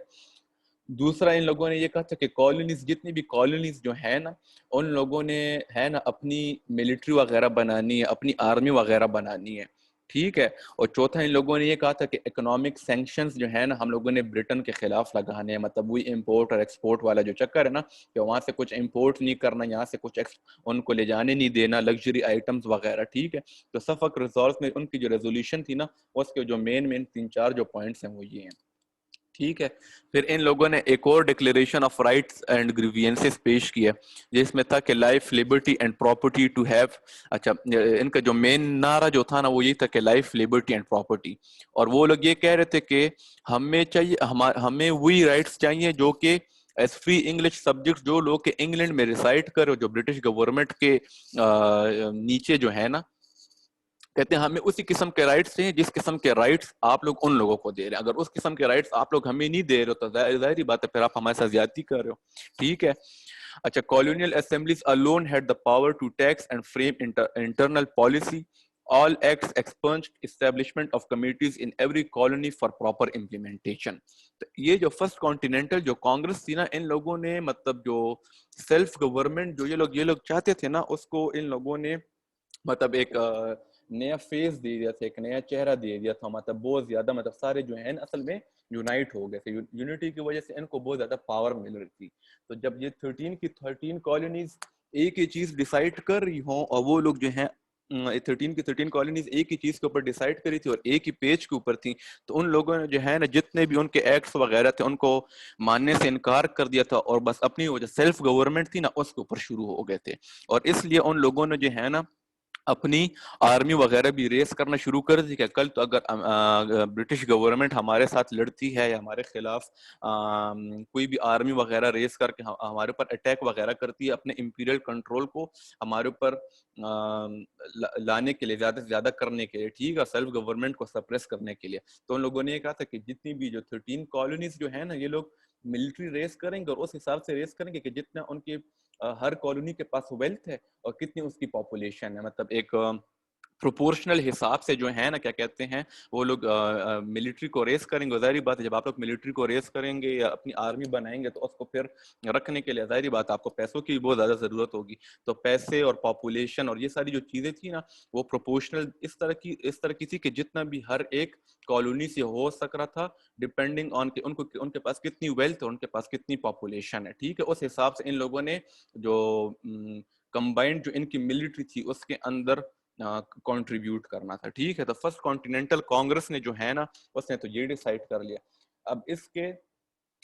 دوسرا ان لوگوں نے یہ کہا تھا کہ کالونیز جتنی بھی کالونیز جو ہے نا ان لوگوں نے ہے نا اپنی ملٹری وغیرہ بنانی ہے, اپنی آرمی وغیرہ بنانی ہے. ٹھیک ہے. اور چوتھا ان لوگوں نے یہ کہا تھا کہ اکنامک سینکشنز جو ہے نا ہم لوگوں نے برٹن کے خلاف لگانے ہیں. مطلب وہی امپورٹ اور ایکسپورٹ والا جو چکر ہے نا کہ وہاں سے کچھ امپورٹ نہیں کرنا, یہاں سے کچھ ان کو لے جانے نہیں دینا, لگژری آئٹمز وغیرہ. ٹھیک ہے. تو صفق ریزالوز میں ان کی جو ریزولوشن تھی نا اس کے جو مین 3-4 جو پوائنٹس ہیں وہ یہ ہیں. ٹھیک ہے. پھر ان لوگوں نے ایک اور declaration of rights and grievances پیش کیا جس میں تھا کہ life, liberty and property to have. اچھا, ان کا جو مین نعرہ جو تھا نا وہ یہ تھا کہ لائف, لبرٹی اینڈ پراپرٹی. اور وہ لوگ یہ کہہ رہے تھے کہ ہمیں چاہیے, ہمیں وہی رائٹس چاہیے جو کہ ایز فری انگلش سبجیکٹ جو لوگ کہ انگلینڈ میں ریسائڈ کرو, جو برٹش گورنمنٹ کے نیچے جو ہے نا, کہتے ہیں ہمیں اسی قسم کے رائٹس چاہیے جس قسم کے رائٹس آپ لوگ ان لوگوں کو دے رہے ہیں. اگر اس قسم کے رائٹس آپ لوگ ہمیں نہیں دے رہے ہو تو ظاہری بات ہے پھر آپ ہمارے ساتھ زیادتی کر رہے ہو. ٹھیک ہے. اچھا, colonial assemblies alone had the power to tax and frame internal policy. All acts expunged establishment of committees in every colony for proper implementation. یہ جو فرسٹ کانٹیننٹل جو کانگریس تھی نا ان لوگوں نے مطلب جو سیلف گورنمنٹ جو یہ لوگ چاہتے تھے نا اس کو ان لوگوں نے مطلب ایک نیا فیس دے دیا تھا, ایک نیا چہرہ دے دیا تھا. مطلب بہت زیادہ مطلب سارے جو ہیں اصل میں یونائٹ ہو گئے تھے. یونٹی کی وجہ سے ان کو بہت زیادہ پاور مل رہی تھی. تو جب یہ 13 کالونیز ایک ہی چیز ڈیسائیڈ کر رہی ہوں اور وہ لوگ جو ہیں 13 کالونیز ایک ہی چیز کے اوپر ڈیسائیڈ کری تھی اور ایک ہی پیج کے اوپر تھی, تو ان لوگوں نے جو ہے نا جتنے بھی ان کے ایکٹس وغیرہ تھے ان کو ماننے سے انکار کر دیا تھا اور بس اپنی وہ جو سیلف گورنمنٹ تھی نا اس کے اوپر شروع ہو گئے تھے. اور اس لیے ان لوگوں نے جو ہے نا اپنی آرمی وغیرہ بھی ریس کرنا شروع کر دی کہ کل تو اگر برٹش گورنمنٹ ہمارے ساتھ لڑتی ہے یا ہمارے خلاف کوئی بھی آرمی وغیرہ ریس کر کے ہمارے اوپر اٹیک وغیرہ کرتی ہے اپنے امپیریل کنٹرول کو ہمارے اوپر لانے کے لیے, زیادہ سے زیادہ کرنے کے لیے, ٹھیک ہے, سیلف گورنمنٹ کو سپریس کرنے کے لیے. تو ان لوگوں نے یہ کہا تھا کہ جتنی بھی جو 13 کالونیز جو ہے نا یہ لوگ ملٹری ریس کریں گے اور اس حساب سے ریس کریں گے کہ جتنا ان کے ہر کالونی کے پاس ویلتھ ہے اور کتنی اس کی پاپولیشن ہے. مطلب ایک پروپورشنل حساب سے جو ہے نا کیا کہتے ہیں وہ لوگ ملٹری کو ریس کریں گے. ظاہری بات ہے جب آپ لوگ ملٹری کو ریس کریں گے یا اپنی آرمی بنائیں گے تو اس کو پھر رکھنے کے لیے ظاہری بات آپ کو پیسوں کی بہت زیادہ ضرورت ہوگی. تو پیسے اور پاپولیشن اور یہ ساری جو چیزیں تھیں نا وہ پروپورشنل اس طرح کی تھی کہ جتنا بھی ہر ایک کالونی سے ہو سک رہا تھا ڈپینڈنگ آن کہ ان کے پاس کتنی ویلتھ اور ان کے پاس کتنی پاپولیشن ہے. ٹھیک ہے. اس حساب سے ان لوگوں نے جو کمبائنڈ جو ان کی ملٹری تھی اس کے اندر کنٹریبیوٹ کرنا تھا. ٹھیک ہے. تو فرسٹ کانٹیننٹل کانگریس نے جو ہے نا اس نے تو یہ ڈیسائیڈ کر لیا. اب اس کے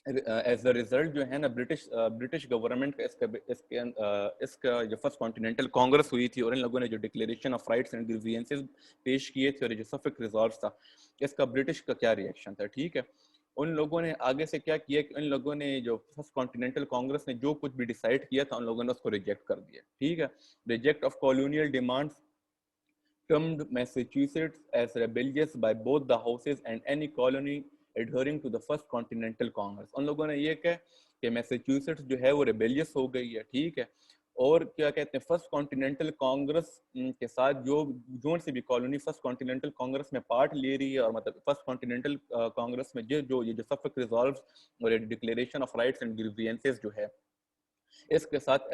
ایز اے ریزلٹ جو ہے نا برٹش گورنمنٹ اس کا جو فرسٹ کانٹیننٹل کانگریس ہوئی تھی اور ان لوگوں نے جو declaration of rights and grievances پیش کیے تھے اور جو صفق ریزالوز تھا اس کا برٹش کا کیا ریئیکشن تھا. ٹھیک ہے. ان لوگوں نے آگے سے کیا کیا کہ ان لوگوں نے جو فرسٹ کانٹیننٹل کانگریس نے جو کچھ بھی ڈیسائیڈ کیا تھا ان لوگوں نے اس کو ریجیکٹ کر دیا. ٹھیک ہے. Reject of colonial demands termed Massachusetts as rebellious by both the houses and any colony adhering to the first continental congress. ان لوگوں نے یہ کہا کہ میساچوسیٹس جو ہے وہ ریبیلیس ہو گئی ہے. ٹھیک ہے. اور کیا کہتے ہیں فرسٹ کانٹیننٹل کانگریس کے ساتھ جو سے بھی کالونی فرسٹ کانٹیننٹل کانگریس میں پارٹ لے رہی ہے اور مطلب فرسٹ کانٹیننٹل کانگریس میں جو صفق ریزالوز اور declaration of rights and grievances جو ہے اس کے ساتھ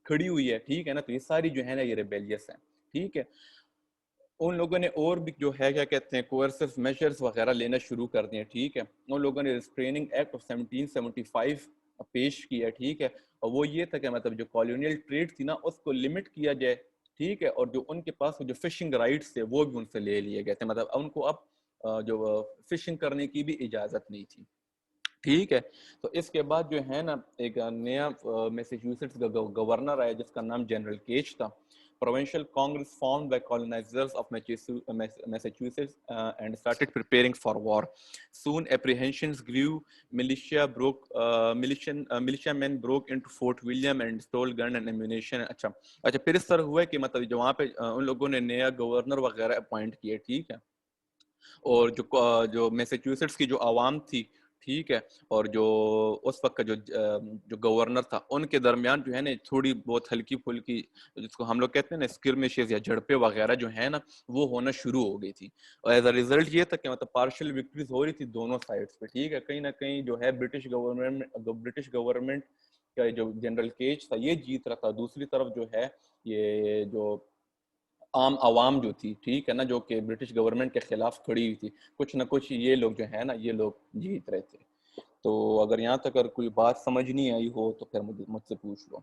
کھڑی ہوئی ہے. ٹھیک ہے نا. تو یہ ساری جو ہے نا یہ ریبیلیس ہیں. ٹھیک ہے. ان لوگوں نے اور بھی جو ہے کیا کہتے ہیں کوئرسو میجرز وغیرہ لینا شروع کر دیے. ٹھیک ہے. ان لوگوں نے ریسٹریننگ ایکٹ آف 1775 پیش کیا. ٹھیک ہے. اور وہ یہ تھا کہ مطلب جو کالونیل ٹریڈ تھی نا اس کو لمٹ کیا جائے. ٹھیک ہے. اور جو ان کے پاس جو فشنگ رائٹس تھے وہ بھی ان سے لے لیے گئے تھے. مطلب ان کو اب جو فشنگ کرنے کی بھی اجازت نہیں تھی. ٹھیک ہے. تو اس کے بعد جو ہے نا ایک نیا میساچوسیٹس کا گورنر آیا جس کا نام جنرل کیچ تھا. Provincial Congress formed by colonizers of Massachusetts and started preparing for war. Soon apprehensions grew. Militiamen broke into Fort William and stole gun and ammunition. اچھا پھر اس طرح ہوا کہ مطلب جو وہاں پہ ان لوگوں نے نیا گورنر وغیرہ اپوائنٹ کیے. ٹھیک ہے. اور جو میساچوسیٹس کی جو عوام تھی ٹھیک ہے, اور جو اس وقت کا جو گورنر تھا ان کے درمیان جو ہے نا تھوڑی بہت ہلکی پھلکی جس کو ہم لوگ کہتے ہیں نا اسکرمشز یا جھڑپیں وغیرہ جو ہے نا وہ ہونا شروع ہو گئی تھی, اور ایز اے ریزلٹ یہ تھا کہ مطلب پارشل وکٹریز ہو رہی تھی دونوں سائڈس پہ. ٹھیک ہے, کہیں نہ کہیں جو ہے برٹش گورنمنٹ کا جو جنرل کیج تھا یہ جیت رہا تھا, دوسری طرف جو ہے یہ جو عام عوام جو تھی, ٹھیک ہے نا, جو کہ برٹش گورنمنٹ کے خلاف کھڑی ہوئی تھی, کچھ نہ کچھ یہ لوگ جو ہے نا یہ لوگ جیت رہے تھے. تو اگر یہاں تک اگر کوئی بات سمجھ نہیں آئی ہو تو پھر مجھ سے پوچھ لو.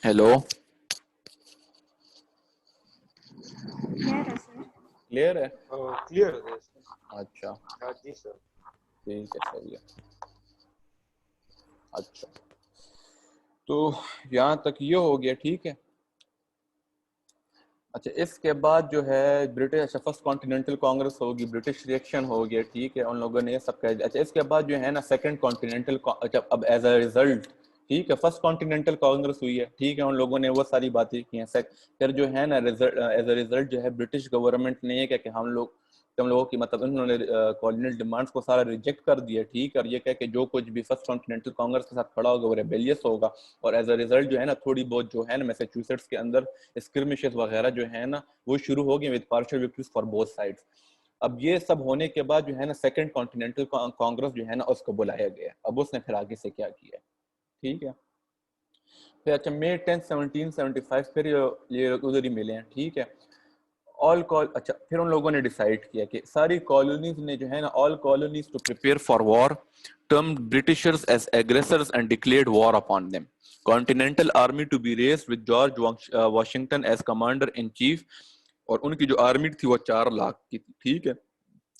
ہیلو, کلیئر ہے؟ کلیئر ہے. اچھا جی سر. ٹھیک ہے, صحیح ہے. اچھا تو یہاں تک یہ ہو گیا. ٹھیک ہے, اچھا اس کے بعد جو ہے برٹش فرسٹ کانٹیننٹل کانگریس ہوگی, برٹش ریئیکشن ہو گیا. ٹھیک ہے, ان لوگوں نے یہ سب کہہ دیا. اچھا اس کے بعد جو ہے نا سیکنڈ کانٹیننٹل, اب ایز اے ریزلٹ ٹھیک ہے فرسٹ کانٹیننٹل کانگریس ہوئی ہے. ٹھیک ہے, ان لوگوں نے وہ ساری باتیں کی ہیں. پھر جو ہے نا ایز اے ریزلٹ جو ہے برٹش گورنمنٹ نے یہ کہا کہ ہم لوگوں کی مطلب انہوں نے کالونیل ڈیمانڈس کو سارا ریجیکٹ کر دیا. ٹھیک ہے, اور یہ کہہ کہ جو کچھ بھی فرسٹ کانٹیننٹل کانگریس کے ساتھ کھڑا ہوگا وہ ریبیلیس ہوگا, اور ایز اے ریزلٹ جو ہے نا تھوڑی بہت جو ہے نا میساچوسیٹس کے اندر اسکرمشز وغیرہ جو ہے نا وہ شروع ہو گئے with partial victories for both sides. اب یہ سب ہونے کے بعد جو ہے نا سیکنڈ کانٹیننٹل کانگریس جو ہے نا اس کو بلایا گیا. اب اس نے پھر آگے سے کیا کیا. ٹھیک ہے, پھر اچھا مئی 10 1775 پھر یہ ادھر ہی ملے ہیں. ٹھیک ہے, اچھا پھر ان لوگوں نے ڈیسائیڈ کیا کہ ساری کالونیز نے جو ہے نا all colonies to prepare for war termed Britishers as aggressors and declared war upon them. Continental army to be raised with George Washington as commander in chief, اور ان کی جو آرمی تھی وہ 4 لاکھ کی تھی. ٹھیک ہے,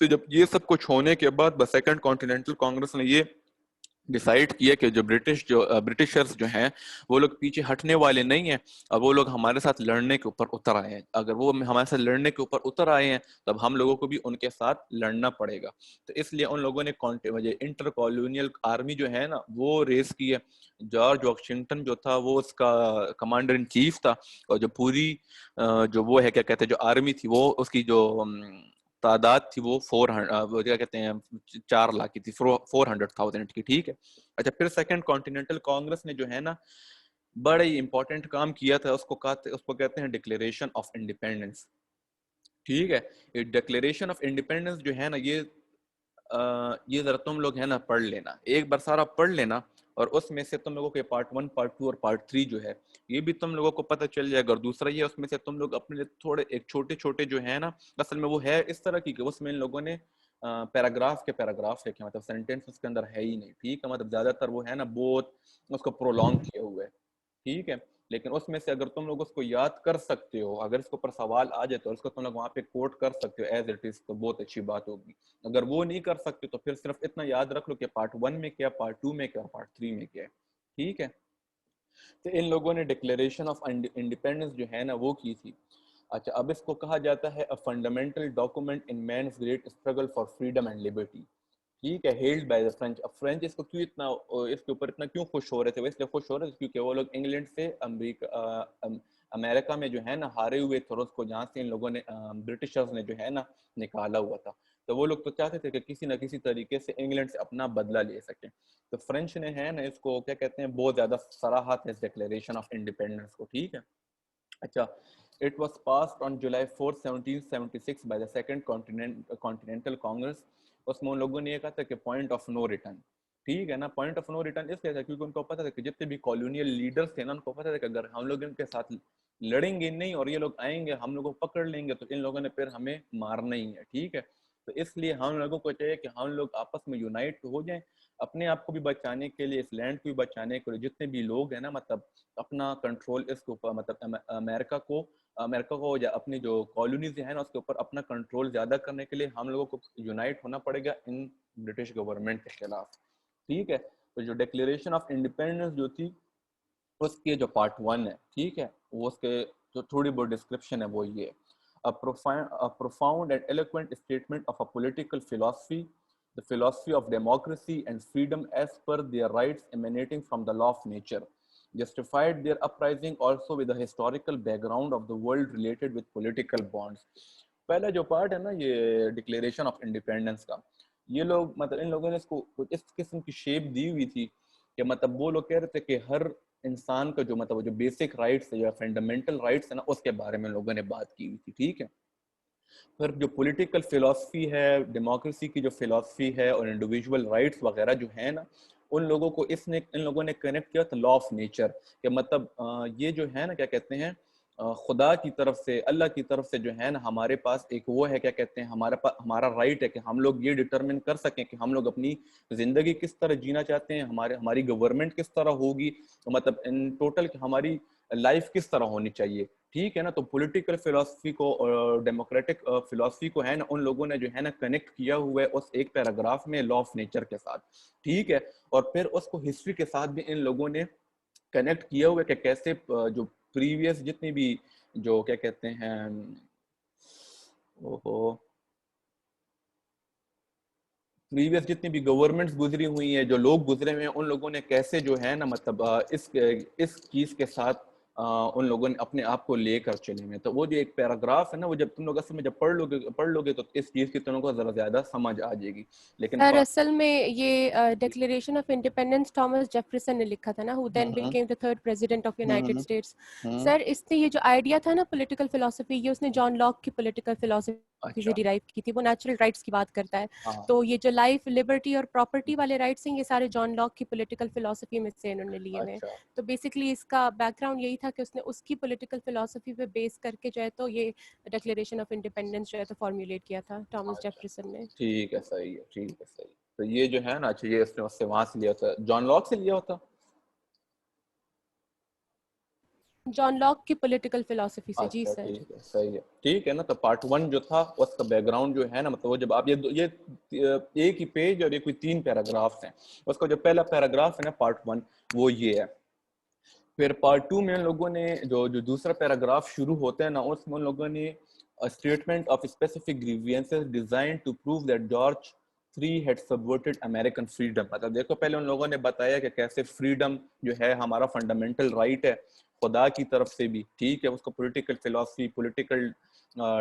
تو جب یہ سب کچھ ہونے کے بعد بس سیکنڈ کانٹیننٹل کانگریس نے یہ ڈیسائیڈ کیا کہ جو برٹشرز جو ہیں وہ لوگ پیچھے ہٹنے والے نہیں ہیں, اب وہ لوگ ہمارے ساتھ لڑنے کے اوپر اتر آئے ہیں. اگر وہ ہمارے ساتھ لڑنے کے اوپر اتر آئے ہیں تب ہم لوگوں کو بھی ان کے ساتھ لڑنا پڑے گا. تو اس لیے ان لوگوں نے انٹر کالونیل آرمی جو ہے نا وہ ریز کی ہے. جارج واشنگٹن جو تھا وہ اس کا کمانڈر ان چیف تھا, اور جو پوری جو وہ ہے کیا کہتے ہیں جو آرمی تھی وہ اس کی جو تعداد تھی وہ 4 لاکھ کی تھی, 400,000 کی. ٹھیک ہے, اچھا پھر سیکنڈ کانٹیننٹل کانگریس نے جو ہے نا بڑا ہی امپورٹنٹ کام کیا تھا, اس کو کہتے ہیں ڈکلیریشن آف انڈیپینڈنس. ٹھیک ہے, یہ ڈکلیریشن آف انڈیپینڈنس جو ہے نا یہ ذرا تم لوگ ہے نا پڑھ لینا, ایک بار سارا پڑھ لینا, اور اس میں سے تم لوگوں کے پارٹ 1 پارٹ 2 اور پارٹ 3 جو ہے یہ بھی تم لوگوں کو پتہ چل جائے گا. اور دوسرا یہ اس میں سے تم لوگ اپنے لیے تھوڑے ایک چھوٹے جو ہے نا اصل میں وہ ہے اس طرح کی کہ اس میں ان لوگوں نے پیراگراف لکھے, مطلب سینٹینس اس کے اندر ہے ہی نہیں. ٹھیک ہے, مطلب زیادہ تر وہ ہے نا بہت اس کو پرولونگ کیے ہوئے. ٹھیک ہے, لیکن اس میں سے اگر تم لوگ اس کو یاد کر سکتے ہو, اگر اس کے اوپر سوال آ جائے تو اس کو تم لوگ وہاں پہ کوٹ کر سکتے ہو ایز اٹ از, تو بہت اچھی بات ہوگی. اگر وہ نہیں کر سکتے تو پھر صرف اتنا یاد رکھ لو کہ پارٹ 1 میں کیا, پارٹ 2 میں کیا, اور پارٹ 3 میں کیا ہے. ٹھیک ہے, تو ان لوگوں نے ڈکلیریشن آف انڈیپینڈنس جو ہے نا وہ کی تھی. اچھا اب اس کو کہا جاتا ہے a fundamental document in man's great struggle for freedom and liberty. ٹھیک ہے, ہیلڈ بائی دا فرینچ. اب فرینچ اس کو کیوں اتنا اس کے اوپر اتنا کیوں خوش ہو رہے تھے, وہ اس لیے خوش ہو رہے تھے کیونکہ وہ لوگ انگلینڈ سے امریکہ میں جو ہے نا ہارے ہوئے تھے, اور اس کو جہاں سے ان لوگوں نے برٹشرز نے جو ہے نا نکالا ہوا تھا, تو وہ لوگ تو چاہتے تھے کہ کسی نہ کسی طریقے سے انگلینڈ سے اپنا بدلہ لے سکیں. تو فرینچ نے ہے نا اس کو کیا کہتے ہیں بہت زیادہ سراہا تھا اس ڈکلیریشن آف انڈیپینڈنس کو. ٹھیک ہے, اچھا it was passed on July 4, 1776 by the Second Continental Congress. اس میں ان لوگوں نے یہ کہا تھا کہ پوائنٹ آف نو ریٹرن. ٹھیک ہے نا, پوائنٹ آف نو ریٹرن اس لیے تھا کیونکہ ان کو پتا تھا کہ جتنے بھی کالونیل لیڈرز تھے نا ان کو پتا تھا کہ اگر ہم لوگ ان کے ساتھ لڑیں گے نہیں اور یہ لوگ آئیں گے ہم لوگوں کو پکڑ لیں گے تو ان لوگوں نے پھر ہمیں مارنا ہی ہے. ٹھیک ہے, تو اس لیے ہم لوگوں کو چاہیے کہ ہم لوگ آپس میں یونائٹ ہو جائیں, اپنے آپ کو بھی بچانے کے لیے, اس لینڈ کو بھی بچانے کے لیے, جتنے بھی لوگ ہیں نا مطلب اپنا کنٹرول اس کے اوپر, مطلب امریکہ کو یا اپنی جو کالونیز ہیں نا اس کے اوپر اپنا کنٹرول زیادہ کرنے کے لیے ہم لوگوں کو یونائٹ ہونا پڑے گا ان برٹش گورنمنٹ کے خلاف. ٹھیک ہے, تو جو ڈکلیریشن آف انڈیپینڈنس جو تھی اس کے جو پارٹ 1 ہے, ٹھیک ہے, وہ اس کے جو تھوڑی بہت ڈسکرپشن ہے وہ یہ a profound and eloquent statement of a political philosophy, the philosophy of democracy and freedom as per their rights emanating from the law of nature. justified their uprising also with a historical background of the world related with political bonds. پہلا جو پارٹ ہے نا یہ ڈکلیریشن آف انڈیپینڈنس کا, یہ لوگ مطلب ان لوگوں نے اس کو اس قسم کی شیپ دی ہوئی تھی کہ مطلب وہ لوگ کہہ رہے تھے کہ ہر انسان کا جو مطلب جو بیسک رائٹس ہے یا فنڈامنٹل رائٹس ہے نا اس کے بارے میں لوگوں نے بات کی ہوئی تھی, ٹھیک ہے. پھر جو پولیٹیکل فلاسفی ہے, ڈیموکریسی کی جو فلاسفی ہے اور انڈیویجول رائٹس وغیرہ جو ہیں نا, ان لوگوں کو ان لوگوں نے کنیکٹ کیا تھا لا آف نیچر, کہ مطلب یہ جو ہے نا کیا کہتے ہیں خدا کی طرف سے, اللہ کی طرف سے جو ہے نا ہمارے پاس ایک وہ ہے کیا کہتے ہیں ہمارا رائٹ ہے کہ ہم لوگ یہ ڈٹرمن کر سکیں کہ ہم لوگ اپنی زندگی کس طرح جینا چاہتے ہیں, ہماری گورنمنٹ کس طرح ہوگی, مطلب ان ٹوٹل ہماری لائف کس طرح ہونی چاہیے, ٹھیک ہے نا. تو پولیٹیکل فلاسفی کو اور ڈیموکریٹک فلاسفی کو ہے نا ان لوگوں نے جو ہے نا کنیکٹ کیا ہوا ہے اس ایک پیراگراف میں لا آف نیچر کے ساتھ, ٹھیک ہے. اور پھر اس کو ہسٹری کے ساتھ بھی ان لوگوں نے کنیکٹ کیا ہوا ہے کہ کیسے جو پریویس جتنی بھی جو کیا کہتے ہیں پریویس جتنی بھی گورنمنٹس گزری ہوئی ہیں, جو لوگ گزرے ہوئے ہیں, ان لوگوں نے کیسے جو ہے نا مطلب اس چیز کے ساتھ ان لوگوں نے اپنے آپ کو لے کر چلے ہوئے. تو وہ جو ایک پیراگراف ہے نا, وہ جب تم لوگ اصل میں جب پڑھ لو گے تو اس چیز کی تم کو ذرا زیادہ سمجھ آ جائے گی. لیکن اصل میں یہ declaration of independence Thomas Jefferson نے لکھا تھا نا, who then became the third president of United States. سر اس نے یہ جو آئیڈیا تھا نا پولیٹیکل فلاسفی, یہ اس نے جان لاک کی پولیٹیکل فلاسفی سے ڈیرائیو کی تھی. وہ نیچرل رائٹس کی بات کرتا ہے, تو یہ جو لائف, لبرٹی اور پراپرٹی والے رائٹس ہیں یہ سارے جان لاک کی پولیٹیکل فلاسفی میں سے انہوں نے لیے ہوئے. تو بیسکلی اس کا بیک گراؤنڈ یہی تھا کہ اس نے اس کی پولیٹیکل فلاسفی پہ بیس کر کے جو ہے تو یہ ڈکلیریشن آف انڈیپینڈنس جو ہے تو فارمولیٹ کیا تھا تھامس جیفرسن نے. ٹھیک ہے, صحیح ہے, ٹھیک ہے, صحیح. تو یہ جو ہے نا اچھا, یہ اس نے اس سے وہاں سے لیا تھا, جان لاک سے لیا ہوتا, جان لاک کی پولیٹیکل فلاسفی سے. جی سر, ٹھیک ہے, صحیح ہے, ٹھیک ہے نا. تو پارٹ 1 جو تھا اس کا بیک گراؤنڈ جو ہے نا مطلب وہ جب آپ یہ ایک ہی پیج اور یہ کوئی 3 پیراگرافس ہیں, اس کا جو پہلا پیراگراف ہے نا پارٹ 1 وہ یہ ہے. پھر پارٹ 2 میں ان لوگوں نے جو دوسرا پیراگراف شروع ہوتا ہے نا, اس میں ان لوگوں نے statement of specific grievances designed to prove that George III had subverted American freedom. مطلب دیکھو پہلے ان لوگوں نے بتایا کہ کیسے فریڈم جو ہے ہمارا فنڈامنٹل رائٹ ہے خدا کی طرف سے بھی, ٹھیک ہے. اس کو political philosophy, political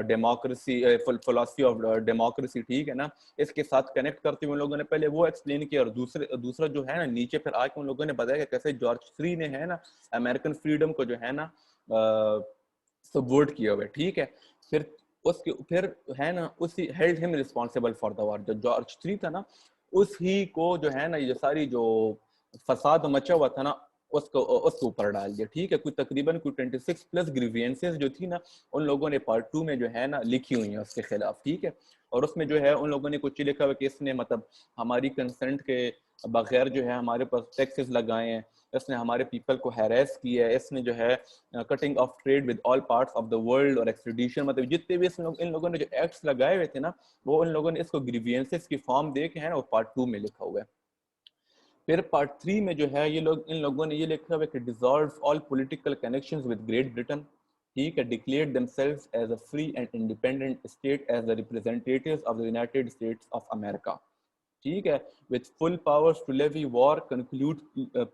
democracy, philosophy of democracy, ٹھیک ہے نا, اس کے ساتھ کنیکٹ کرتے ہوئے ان لوگوں نے پہلے وہ ایکسپلین کیا. اور دوسرا جو ہے نا نیچے پھر آ کے ان لوگوں نے بتایا کہ کیسے جارج 3 نے ہے نا امریکن فریڈم کو جو ہے نا سبورٹ کیا ہوا ہے, ٹھیک ہے. پھر ہے نا اسی held him responsible for the war. جو جارج 3 تھا نا اس ہی کو جو ہے نا یہ ساری جو فساد مچا ہوا تھا نا اس کو اوپر ڈال دیا, ٹھیک ہے. کوئی تقریباً 26 پلس گریوینسز جو تھی نا ان لوگوں نے پارٹ 2 میں جو ہے نا لکھی ہوئی ہیں اس کے خلاف, ٹھیک ہے. اور اس میں جو ہے ان لوگوں نے کچھ لکھا ہوا کہ اس نے مطلب ہماری کنسنٹ کے بغیر جو ہے ہمارے پاس ٹیکسز لگائے ہیں, اس نے ہمارے پیپل کو ہیریس کیا ہے, اس نے جو ہے cutting of trade with all parts of the world اور ایکسٹریڈیشن, مطلب جتنے بھی ان لوگوں نے جو ایکٹس لگائے ہوئے تھے نا وہ ان لوگوں نے اس کو گریوینسز کی فارم دے کے ہے نا وہ پارٹ 2 میں لکھا ہوا ہے. پھر پارٹ 3 میں جو ہے ان لوگوں نے یہ لکھا ہوا ہے کہ dissolve all political connections with Great Britain, ٹھیک ہے, declared themselves as a free and independent state as the representatives of the United States of America, ٹھیک ہے, with full powers to levy war, conclude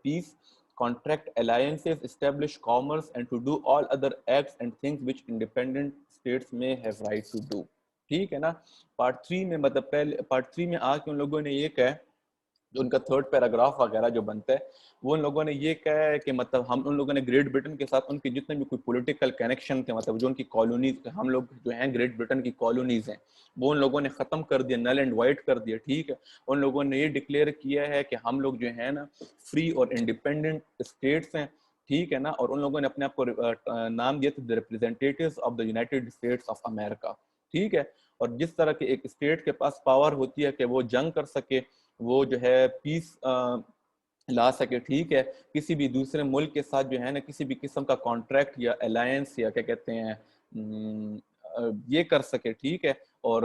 peace, contract alliances, establish commerce and to do all other acts and things which independent states may have right to do, ٹھیک ہے نا. پارٹ 3 میں مطلب پہلے پارٹ 3 میں آ کے ان لوگوں نے یہ کہا, جو ان کا 3rd پیراگراف وغیرہ جو بنتا ہے وہ ان لوگوں نے یہ کہا ہے کہ مطلب ہم ان لوگوں نے گریٹ برٹن کے ساتھ ان کے جتنے بھی کوئی پولیٹیکل کنیکشن تھے, مطلب جو ان کی کالونیز, ہم لوگ جو ہیں گریٹ برٹن کی کالونیز ہیں وہ ان لوگوں نے ختم کر دیا, نل اینڈ وائٹ کر دیا, ٹھیک ہے. ان لوگوں نے یہ ڈکلیئر کیا ہے کہ ہم لوگ جو ہے نا فری اور انڈیپینڈنٹ اسٹیٹس ہیں, ٹھیک ہے نا. اور ان لوگوں نے اپنے آپ کو نام دیا تھا the representatives of the United States of America, ٹھیک ہے. اور جس طرح کے ایک اسٹیٹ کے پاس پاور ہوتی ہے کہ وہ جنگ کر سکے, وہ جو ہے پیس لا سکے, ٹھیک ہے, کسی بھی دوسرے ملک کے ساتھ جو ہے نا کسی بھی قسم کا کانٹریکٹ یا الائنس یا کیا کہتے ہیں یہ کر سکے, ٹھیک ہے, اور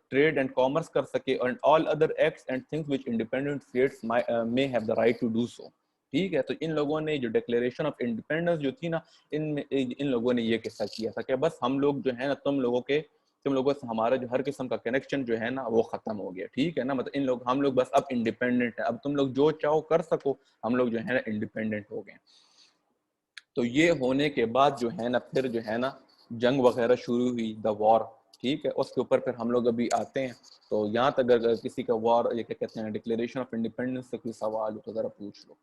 ٹریڈ اینڈ کامرس کر سکے, اور all other acts and things which independent states may have the right to do so, ٹھیک ہے. تو ان لوگوں نے جو ڈکلیریشن آف انڈیپینڈنس جو تھی نا ان لوگوں نے یہ قصہ کیا تھا کہ بس ہم لوگ جو ہے نا تم لوگوں سے ہمارا جو ہر قسم کا کنیکشن جو ہے نا وہ ختم ہو گیا, ٹھیک ہے نا. مطلب ہم لوگ بس اب انڈیپینڈنٹ ہیں, اب تم لوگ جو چاہو کر سکو, ہم لوگ جو ہے نا انڈیپینڈنٹ ہو گئے. تو یہ ہونے کے بعد جو ہے نا پھر جو ہے نا جنگ وغیرہ شروع ہوئی، دا وار، ٹھیک ہے. اس کے اوپر پھر ہم لوگ ابھی آتے ہیں. تو یہاں تک اگر کسی کا وار یہ کیا کہتے ہیں ڈکلیریشن آف انڈیپینڈنس سے کوئی سوال ہو تو ذرا پوچھ لو.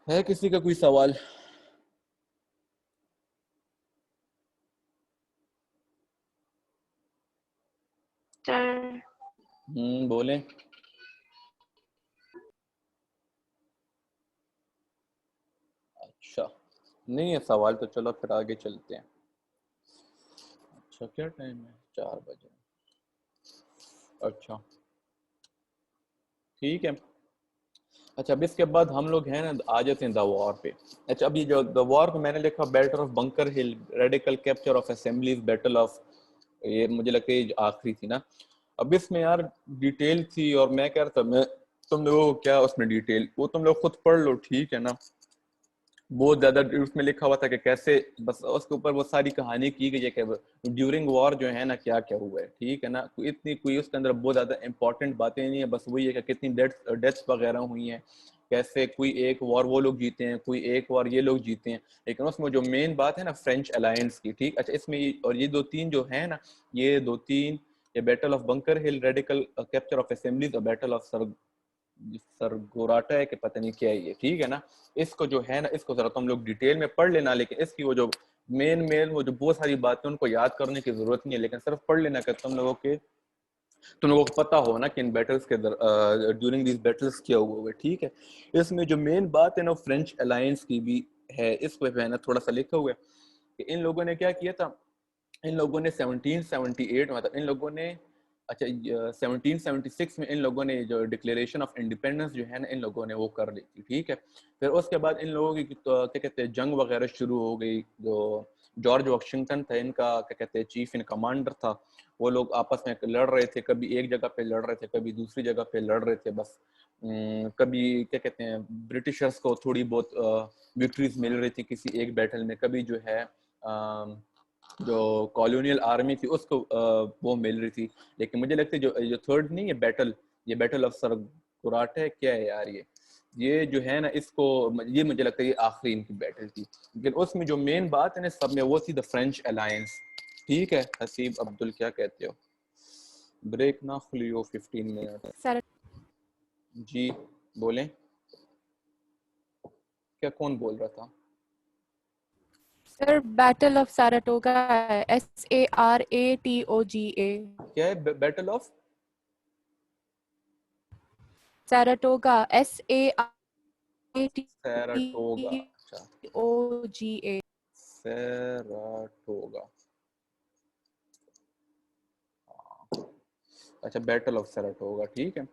ہے کسی کا کوئی سوال؟ بولیں. اچھا نہیں ہے سوال تو چلو پھر آگے چلتے ہیں. اچھا کیا ٹائم ہے؟ 4 بجے. اچھا ٹھیک ہے. اچھا اب اس کے بعد ہم لوگ ہیں نا آ جاتے ہیں دا وار پہ. اچھا اب یہ جو دا وار پہ میں نے لکھا بیٹل آف بنکر ہل، radical capture of assemblies, battle of, یہ مجھے لگتا ہے آخری تھی نا. اب اس میں یار ڈیٹیل تھی اور میں کہہ رہا تھا میں تم لوگوں کو کیا اس میں ڈیٹیل، وہ تم لوگ خود پڑھ لو ٹھیک ہے نا. بہت زیادہ اس میں لکھا ہوا تھا کہ کیسے بس اس کے اوپر وہ ساری کہانی کی گئی ہے کہ ڈیورنگ وار جو ہے نا کیا کیا ہوا ہے ٹھیک ہے نا. اتنی کوئی اس کے اندر بہت زیادہ امپورٹنٹ باتیں نہیں ہیں، بس وہی ہے کہ کتنی ڈیتھس وغیرہ ہوئی ہیں، کیسے کوئی ایک وار وہ لوگ جیتے ہیں، کوئی ایک وار یہ لوگ جیتے ہیں. لیکن اس میں جو مین بات ہے نا فرینچ الائنس کی، ٹھیک. اچھا اس میں اور یہ 2-3 جو ہیں نا، یہ 2-3 یہ بیٹل آف بنکر ہل، ریڈیکل کیپچر آف اسمبلیز اور بیٹل آف سرگوراٹا ہے کہ پتہ نہیں کیا ہے یہ، ٹھیک ہے نا. اس کو جو ہے نا اس کو ذرا تم لوگ ڈیٹیل میں پڑھ لینا، لیکن اس کی وہ جو مین وہ جو بہت ساری باتیں ان کو یاد کرنے کی ضرورت نہیں ہے، لیکن صرف پڑھ لینا کہ تم لوگوں کو پتہ ہو نا کہ ان بیٹلز کے ڈیورنگ دیز بیٹلز کیا ہوا ہے ٹھیک ہے. اس میں جو مین بات ہے نا فرینچ الائنس کی بھی ہے، اس پہ ہے نا تھوڑا سا لکھا ہوا ہے کہ ان لوگوں نے کیا کیا تھا. ان لوگوں نے 1778 میں ان لوگوں نے اچھا 1776 میں ان لوگوں نے جو ڈکلیریشن آف انڈیپینڈنس جو ہے نا ان لوگوں نے وہ کر لی تھی ٹھیک ہے. پھر اس کے بعد ان لوگوں کی کیا کہتے ہیں جنگ وغیرہ شروع ہو گئی. جو جارج واشنگٹن تھا ان کا کیا کہتے ہیں چیف ان کمانڈر تھا، وہ لوگ آپس میں لڑ رہے تھے، کبھی ایک جگہ پہ لڑ رہے تھے، کبھی دوسری جگہ پہ لڑ رہے تھے. بس کبھی کیا کہتے ہیں برٹشرز کو تھوڑی بہت وکٹریز مل رہی تھی کسی ایک بیٹل میں، کبھی جو ہے جو کالونیل آرمی تھی اس کو وہ مل رہی تھی. لیکن مجھے لگتا ہے جو تھرڈ نہیں ہے بیٹل، یہ بیٹل آف سرگوراٹا ہے کیا ہے یار یہ جو ہے نا اس کو یہ مجھے لگتا ہے یہ آخری ان کی بیٹل تھی. لیکن اس میں جو مین بات ہے نا سب میں وہ تھی دا فرینچ الائنس ٹھیک ہے. حسیب عبدل کیا کہتے ہو؟ بریک نہ کھلیو 15 منٹ. جی بولیں کیا کون بول رہا تھا؟ سر بیٹل آف ساراٹوگا ہے، SARATOGA. کیا ہے بیٹل آف ساراٹوگا سیراٹوگا؟ اچھا SARATOGA. سیراٹوگا، اچھا بیٹل آف سیراٹوگا ٹھیک ہے.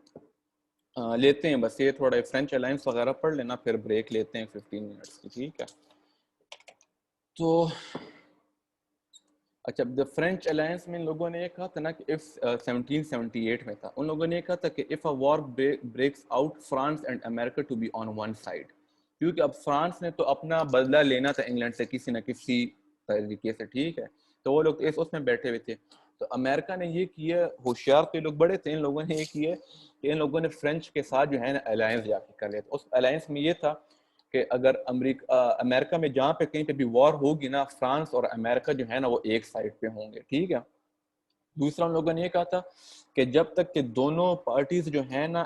لیتے ہیں بس یہ تھوڑا فرینچ الائنس وغیرہ پڑھ لینا، پھر بریک لیتے ہیں 15 منٹس کی ٹھیک ہے. تو اچھا دا فرینچ الائنس میں ان لوگوں نے یہ کہا تھا نا کہ 1778 میں تھا، ان لوگوں نے یہ کہا تھا کہ if a war breaks out France and America to be on one side، کیونکہ اب فرانس نے تو اپنا بدلہ لینا تھا انگلینڈ سے کسی نہ کسی طریقے سے ٹھیک ہے. تو وہ لوگ اس میں بیٹھے ہوئے تھے. تو امریکہ نے یہ کیا، ہوشیار تو یہ لوگ بڑے تھے، ان لوگوں نے یہ کیا کہ ان لوگوں نے فرینچ کے ساتھ جو ہے نا الائنس جا کے کر لیا. اس الائنس میں یہ تھا کہ اگر امریکہ میں جہاں پہ کہیں پہ بھی وار ہوگی نا، فرانس اور امریکہ جو ہے نا وہ ایک سائڈ پہ ہوں گے ٹھیک ہے. دوسرا ان لوگوں نے یہ کہا تھا کہ جب تک کہ دونوں پارٹیز جو ہیں نا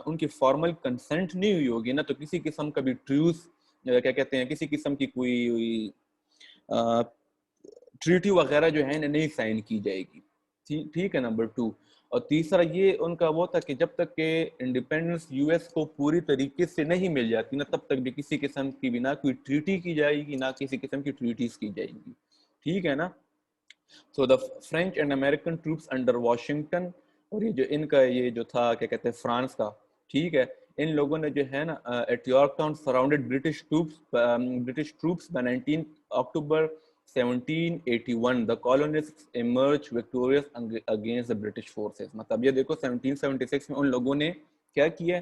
ان کی فارمل کنسنٹ نہیں ہوئی ہوگی نا، تو کسی قسم کا بھی ٹریوس کیا کہتے ہیں کسی قسم کی کوئی ٹریٹی وغیرہ جو ہے نا نہیں سائن کی جائے گی ٹھیک ہے. نمبر 2 اور تیسرا یہ ان کا وہ تھا کہ جب تک کہ انڈیپینڈنس یو ایس کو پوری طریقے سے نہیں مل جاتی نا، تب تک بھی کسی قسم کی بھی نہ کوئی ٹریٹی کی جائے گی نہ کسی قسم کی ٹریٹیز کی جائے گی ٹھیک ہے نا. So the French and American troops under Washington، اور یہ جو ان کا یہ جو تھا کیا کہتے ہیں فرانس کا ٹھیک ہے، ان لوگوں نے جو ہے نا at Yorktown surrounded British troops by 19 October 1781 the colonists emerged victorious against the British forces. مطلب یہ دیکھو 1776 میں ان لوگوں نے کیا کیا،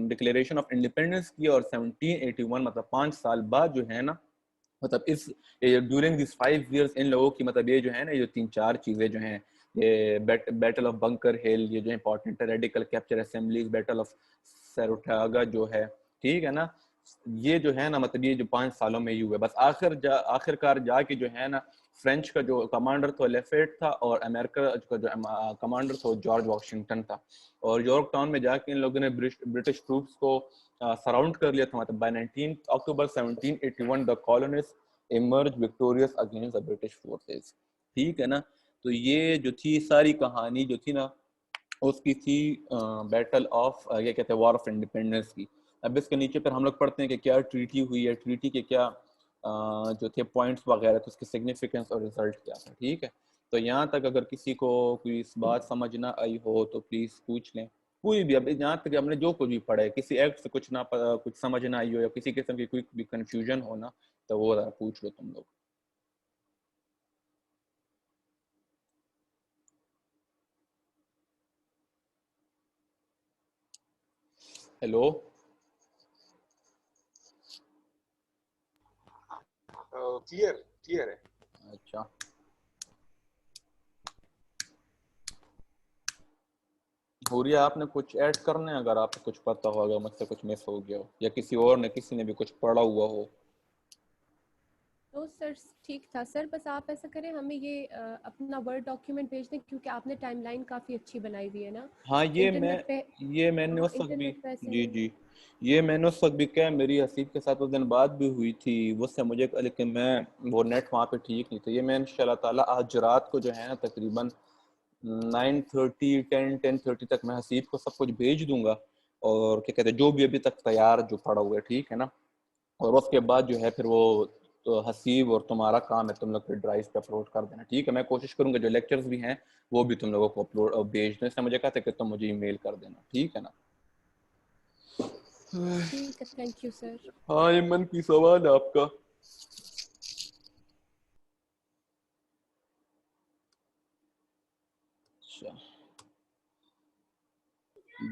ڈکلیریشن آف انڈیپینڈنس کی اور 1781 مطلب 5 سال بعد جو ہے نا مطلب اس ڈیورنگ دس 5 ایئرس ان لوگوں کی مطلب یہ جو ہے نا یہ 3-4 چیزیں جو ہیں یہ بیٹل آف بنکر ہل یہ جو امپورٹنٹ ہے radical capture assemblies battle of Saratoga جو ہے ٹھیک ہے نا یہ جو ہے نا مطلب یہ جو 5 سالوں میں یہ ہوئے بس آخر کار جا کے جو ہے نا فرینچ کا جو کمانڈر تھا لیفیٹ تھا اور امریکہ کا جو کمانڈر تھا جارج واشنگٹن تھا اور یارک ٹاؤن میں جا کے ان لوگوں نے برٹش ٹروپس کو سراؤنڈ کر لیا تھا مطلب by 19 October 1781 the colonists emerged victorious against the British forces ٹھیک ہے نا تو یہ جو تھی ساری کہانی جو تھی نا اس کی تھی بیٹل آف یہ کہتے ہیں وار آف انڈیپینڈنس کی. اب اس کے نیچے پھر ہم لوگ پڑھتے ہیں کہ کیا ٹریٹی ہوئی ہے, ٹریٹی کے کیا جو تھے پوائنٹس وغیرہ تو اس کی سگنیفیکنس اور رزلٹ کیا تھا. ٹھیک ہے, تو یہاں تک اگر کسی کو کوئی اس بات سمجھ نہ آئی ہو تو پلیز پوچھ لیں کوئی بھی. اب یہاں تک ہم نے جو کچھ بھی پڑھا ہے کسی ایکٹ سے کچھ سمجھ نہ آئی ہو یا کسی قسم کی کوئی بھی کنفیوژن ہو نا تو وہ پوچھ لو تم لوگ. ہیلو کلیئر ہے. اچھا ہوریا آپ نے کچھ ایڈ کرنا ہے اگر آپ کو کچھ پتہ ہوگا مجھ سے کچھ مس ہو گیا ہو یا کسی اور نے کسی نے بھی کچھ پڑھا ہوا ہو. تو سر ٹھیک تھا سر, بس آپ ایسا کریں ہمیں یہ اپنا ورڈ ڈاکیومنٹ بھیج دیں کیونکہ آپ نے ٹائم لائن کافی اچھی بنائی ہوئی ہے نا. ہاں یہ میں نے اس وقت بھی جی یہ میں نے اس وقت بھی کہا میری حسیب کے ساتھ اس دن بات بھی ہوئی تھی وہ سے مجھے, لیکن میں وہ نیٹ وہاں پہ ٹھیک نہیں تھا. یہ میں انشاءاللہ تعالیٰ آج رات کو جو ہے نا تقریباً 9:30 10:30 تک میں حسیب کو سب کچھ بھیج دوں گا اور کیا کہتے ہیں جو بھی ابھی تک تیار جو پڑا ہوا ہے ٹھیک ہے نا. اور اس کے بعد جو ہے پھر وہ تو حسیب اور تمہارا کام ہے تم لوگ پھر ڈرائیو پہ اپلوڈ کر دینا. ٹھیک ہے, میں کوشش کروں گا جو لیکچرز بھی ہیں وہ بھی تم لوگوں کو اپلوڈ بھیج دیں. اس نے مجھے کہا تھا کہ تم مجھے ای میل کر دینا. ٹھیک ہے نا. ٹھیک ہے, تھینک یو سر. ہاں ایمن کی سوال ہے آپ کا. اچھا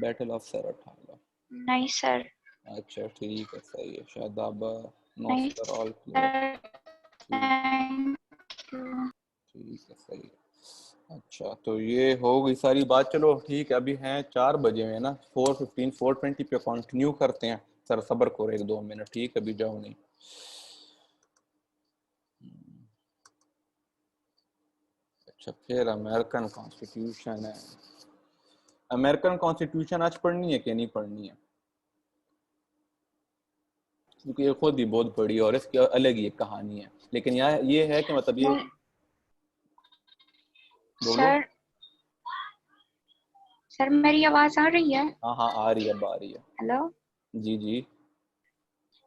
بیٹل آف سیراٹاگا نہیں سر. اچھا ٹھیک ہے صحیح ہے. شاداب نہیں نوستر آل سر. ٹھیک ہے صحیح ہے. اچھا تو یہ ہو گئی ساری بات. چلو ٹھیک ہے, ابھی ہیں 4 بجے ہیں نا, 4:15 4:20 پہ کنٹینیو کرتے ہیں. سر صبر کرو 1-2 منٹ. ٹھیک ہے, ابھی جاؤ نہیں. اچھا پھر امریکن کانسٹیٹیوشن ہے. امریکن کانسٹیٹیوشن آج پڑھنی ہے کہ نہیں پڑھنی ہے کیونکہ یہ خود ہی بہت بڑی اور اس کی الگ ہی ایک کہانی ہے. لیکن یہ ہے کہ مطلب یہ سر میری آواز آ رہی ہے؟ ہاں آ رہی ہے, اب آ رہی ہے. ہیلو جی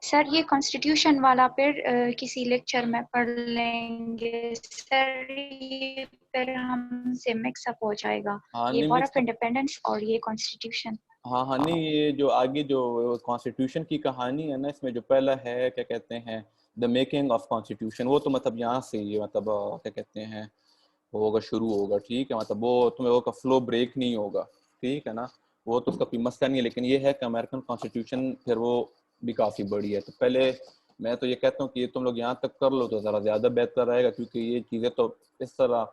سر, یہ کانسٹیٹیوشن والا پھر کسی لیکچر میں پڑھ لیں گے سر. یہ پھر ہم سے مکس اپ ہو جائے گا, یہ وار آف انڈیپینڈنس اور یہ کانسٹیٹیوشن. ہاں نہیں, یہ جو آگے جو کانسٹیٹیوشن کی کہانی ہے نا اس میں جو پہلا ہے کیا کہتے ہیں دا میکنگ آف کانسٹیٹیوشن, وہ تو مطلب یہاں سے یہ مطلب کیا کہتے ہیں ہوگا شروع ہوگا. ٹھیک ہے, مطلب وہ تمہیں کا فلو بریک نہیں ہوگا. ٹھیک ہے نا, وہ تو اس کا کوئی مسئلہ نہیں ہے. لیکن یہ ہے کہ امریکن کانسٹیٹیوشن پھر وہ بھی کافی بڑی ہے. تو پہلے میں تو یہ کہتا ہوں کہ یہ تم لوگ یہاں تک کر لو تو ذرا زیادہ بہتر رہے گا, کیونکہ یہ چیزیں تو اس طرح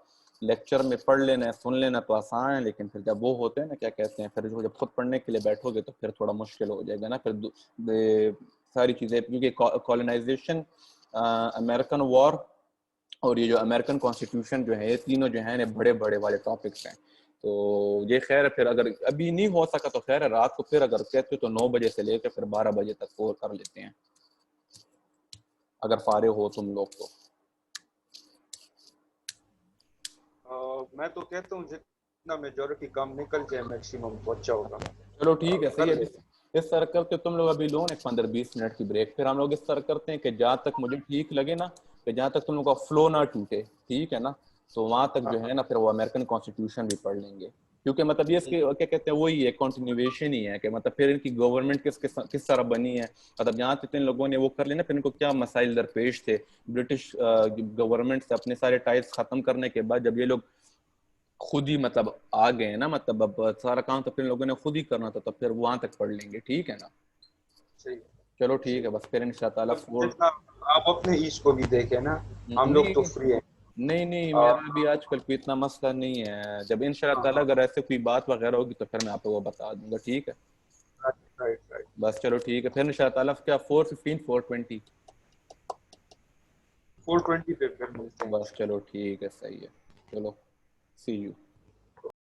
لیکچر میں پڑھ لینا ہے سن لینا تو آسان ہے, لیکن پھر جب وہ ہوتے ہیں نا کیا کہتے ہیں پھر جب خود پڑھنے کے لیے بیٹھو گے تو پھر تھوڑا مشکل ہو جائے گا نا. پھر ساری چیزیں کیونکہ کالونائزیشن, امریکن وار اور یہ جو امریکن کانسٹیٹیوشن جو ہے یہ تینوں جو ہیں بڑے بڑے والے ٹاپکس ہیں. تو یہ خیر ہے, پھر اگر ابھی نہیں ہو سکا تو خیر ہے رات کو پھر اگر کہتے تو 9 بجے سے لے کے پھر 12 بجے تک اور کر لیتے ہیں اگر فارغ ہو تم لوگ تو. میں تو کہتا ہوں جتنا میجورٹی کم نکل جائے میکسیمم تو اچھا ہوگا. چلو ٹھیک ہے صحیح ہے. اس طرح کرتے تم لوگ ابھی لو 15-20 منٹ کی بریک. پھر ہم لوگ اس طرح کرتے ہیں کہ جہاں تک مجھے ٹھیک لگے نا کہ جہاں تک تم لوگ کا فلو نہ ٹوٹے, ٹھیک ہے نا, تو وہاں تک جو ہے نا پھر وہ امریکن کانسٹیٹیوشن بھی پڑھ لیں گے. کیونکہ مطلب یہ اس کی کیا کہتے ہیں وہی ہے کنٹینیویشن ہی ہے کہ مطلب پھر ان کی گورنمنٹ کس طرح بنی ہے. مطلب جہاں تک ان لوگوں نے وہ کر لینا پھر ان کو کیا مسائل درپیش تھے برٹش گورنمنٹ سے اپنے سارے ٹائز ختم کرنے کے بعد. جب یہ لوگ خود ہی مطلب آ گئے نا, مطلب اب سارا کام تو پھر لوگوں نے خود ہی کرنا تھا, تو پھر وہاں تک پڑھ لیں گے, ٹھیک ہے نا. چلو ٹھیک ہے, بس پھر انشاء اللہ آپ اپنے ایش کو بھی دیکھیں نا, ہم لوگ تو فری ہیں. نہیں میرا بھی آج کل کوئی اتنا مسئلہ نہیں ہے, جب ان شاء اللہ تعالیٰ اگر ایسے کوئی بات وغیرہ ہوگی تو پھر میں آپ کو وہ بتا دوں گا, ٹھیک ہے. بس چلو ٹھیک ہے, پھر ان شاء اللہ تعالیٰ کیا 415 420 420 پہ پھر ملتے ہیں. بس چلو ٹھیک ہے, صحیح ہے, چلو سی یو.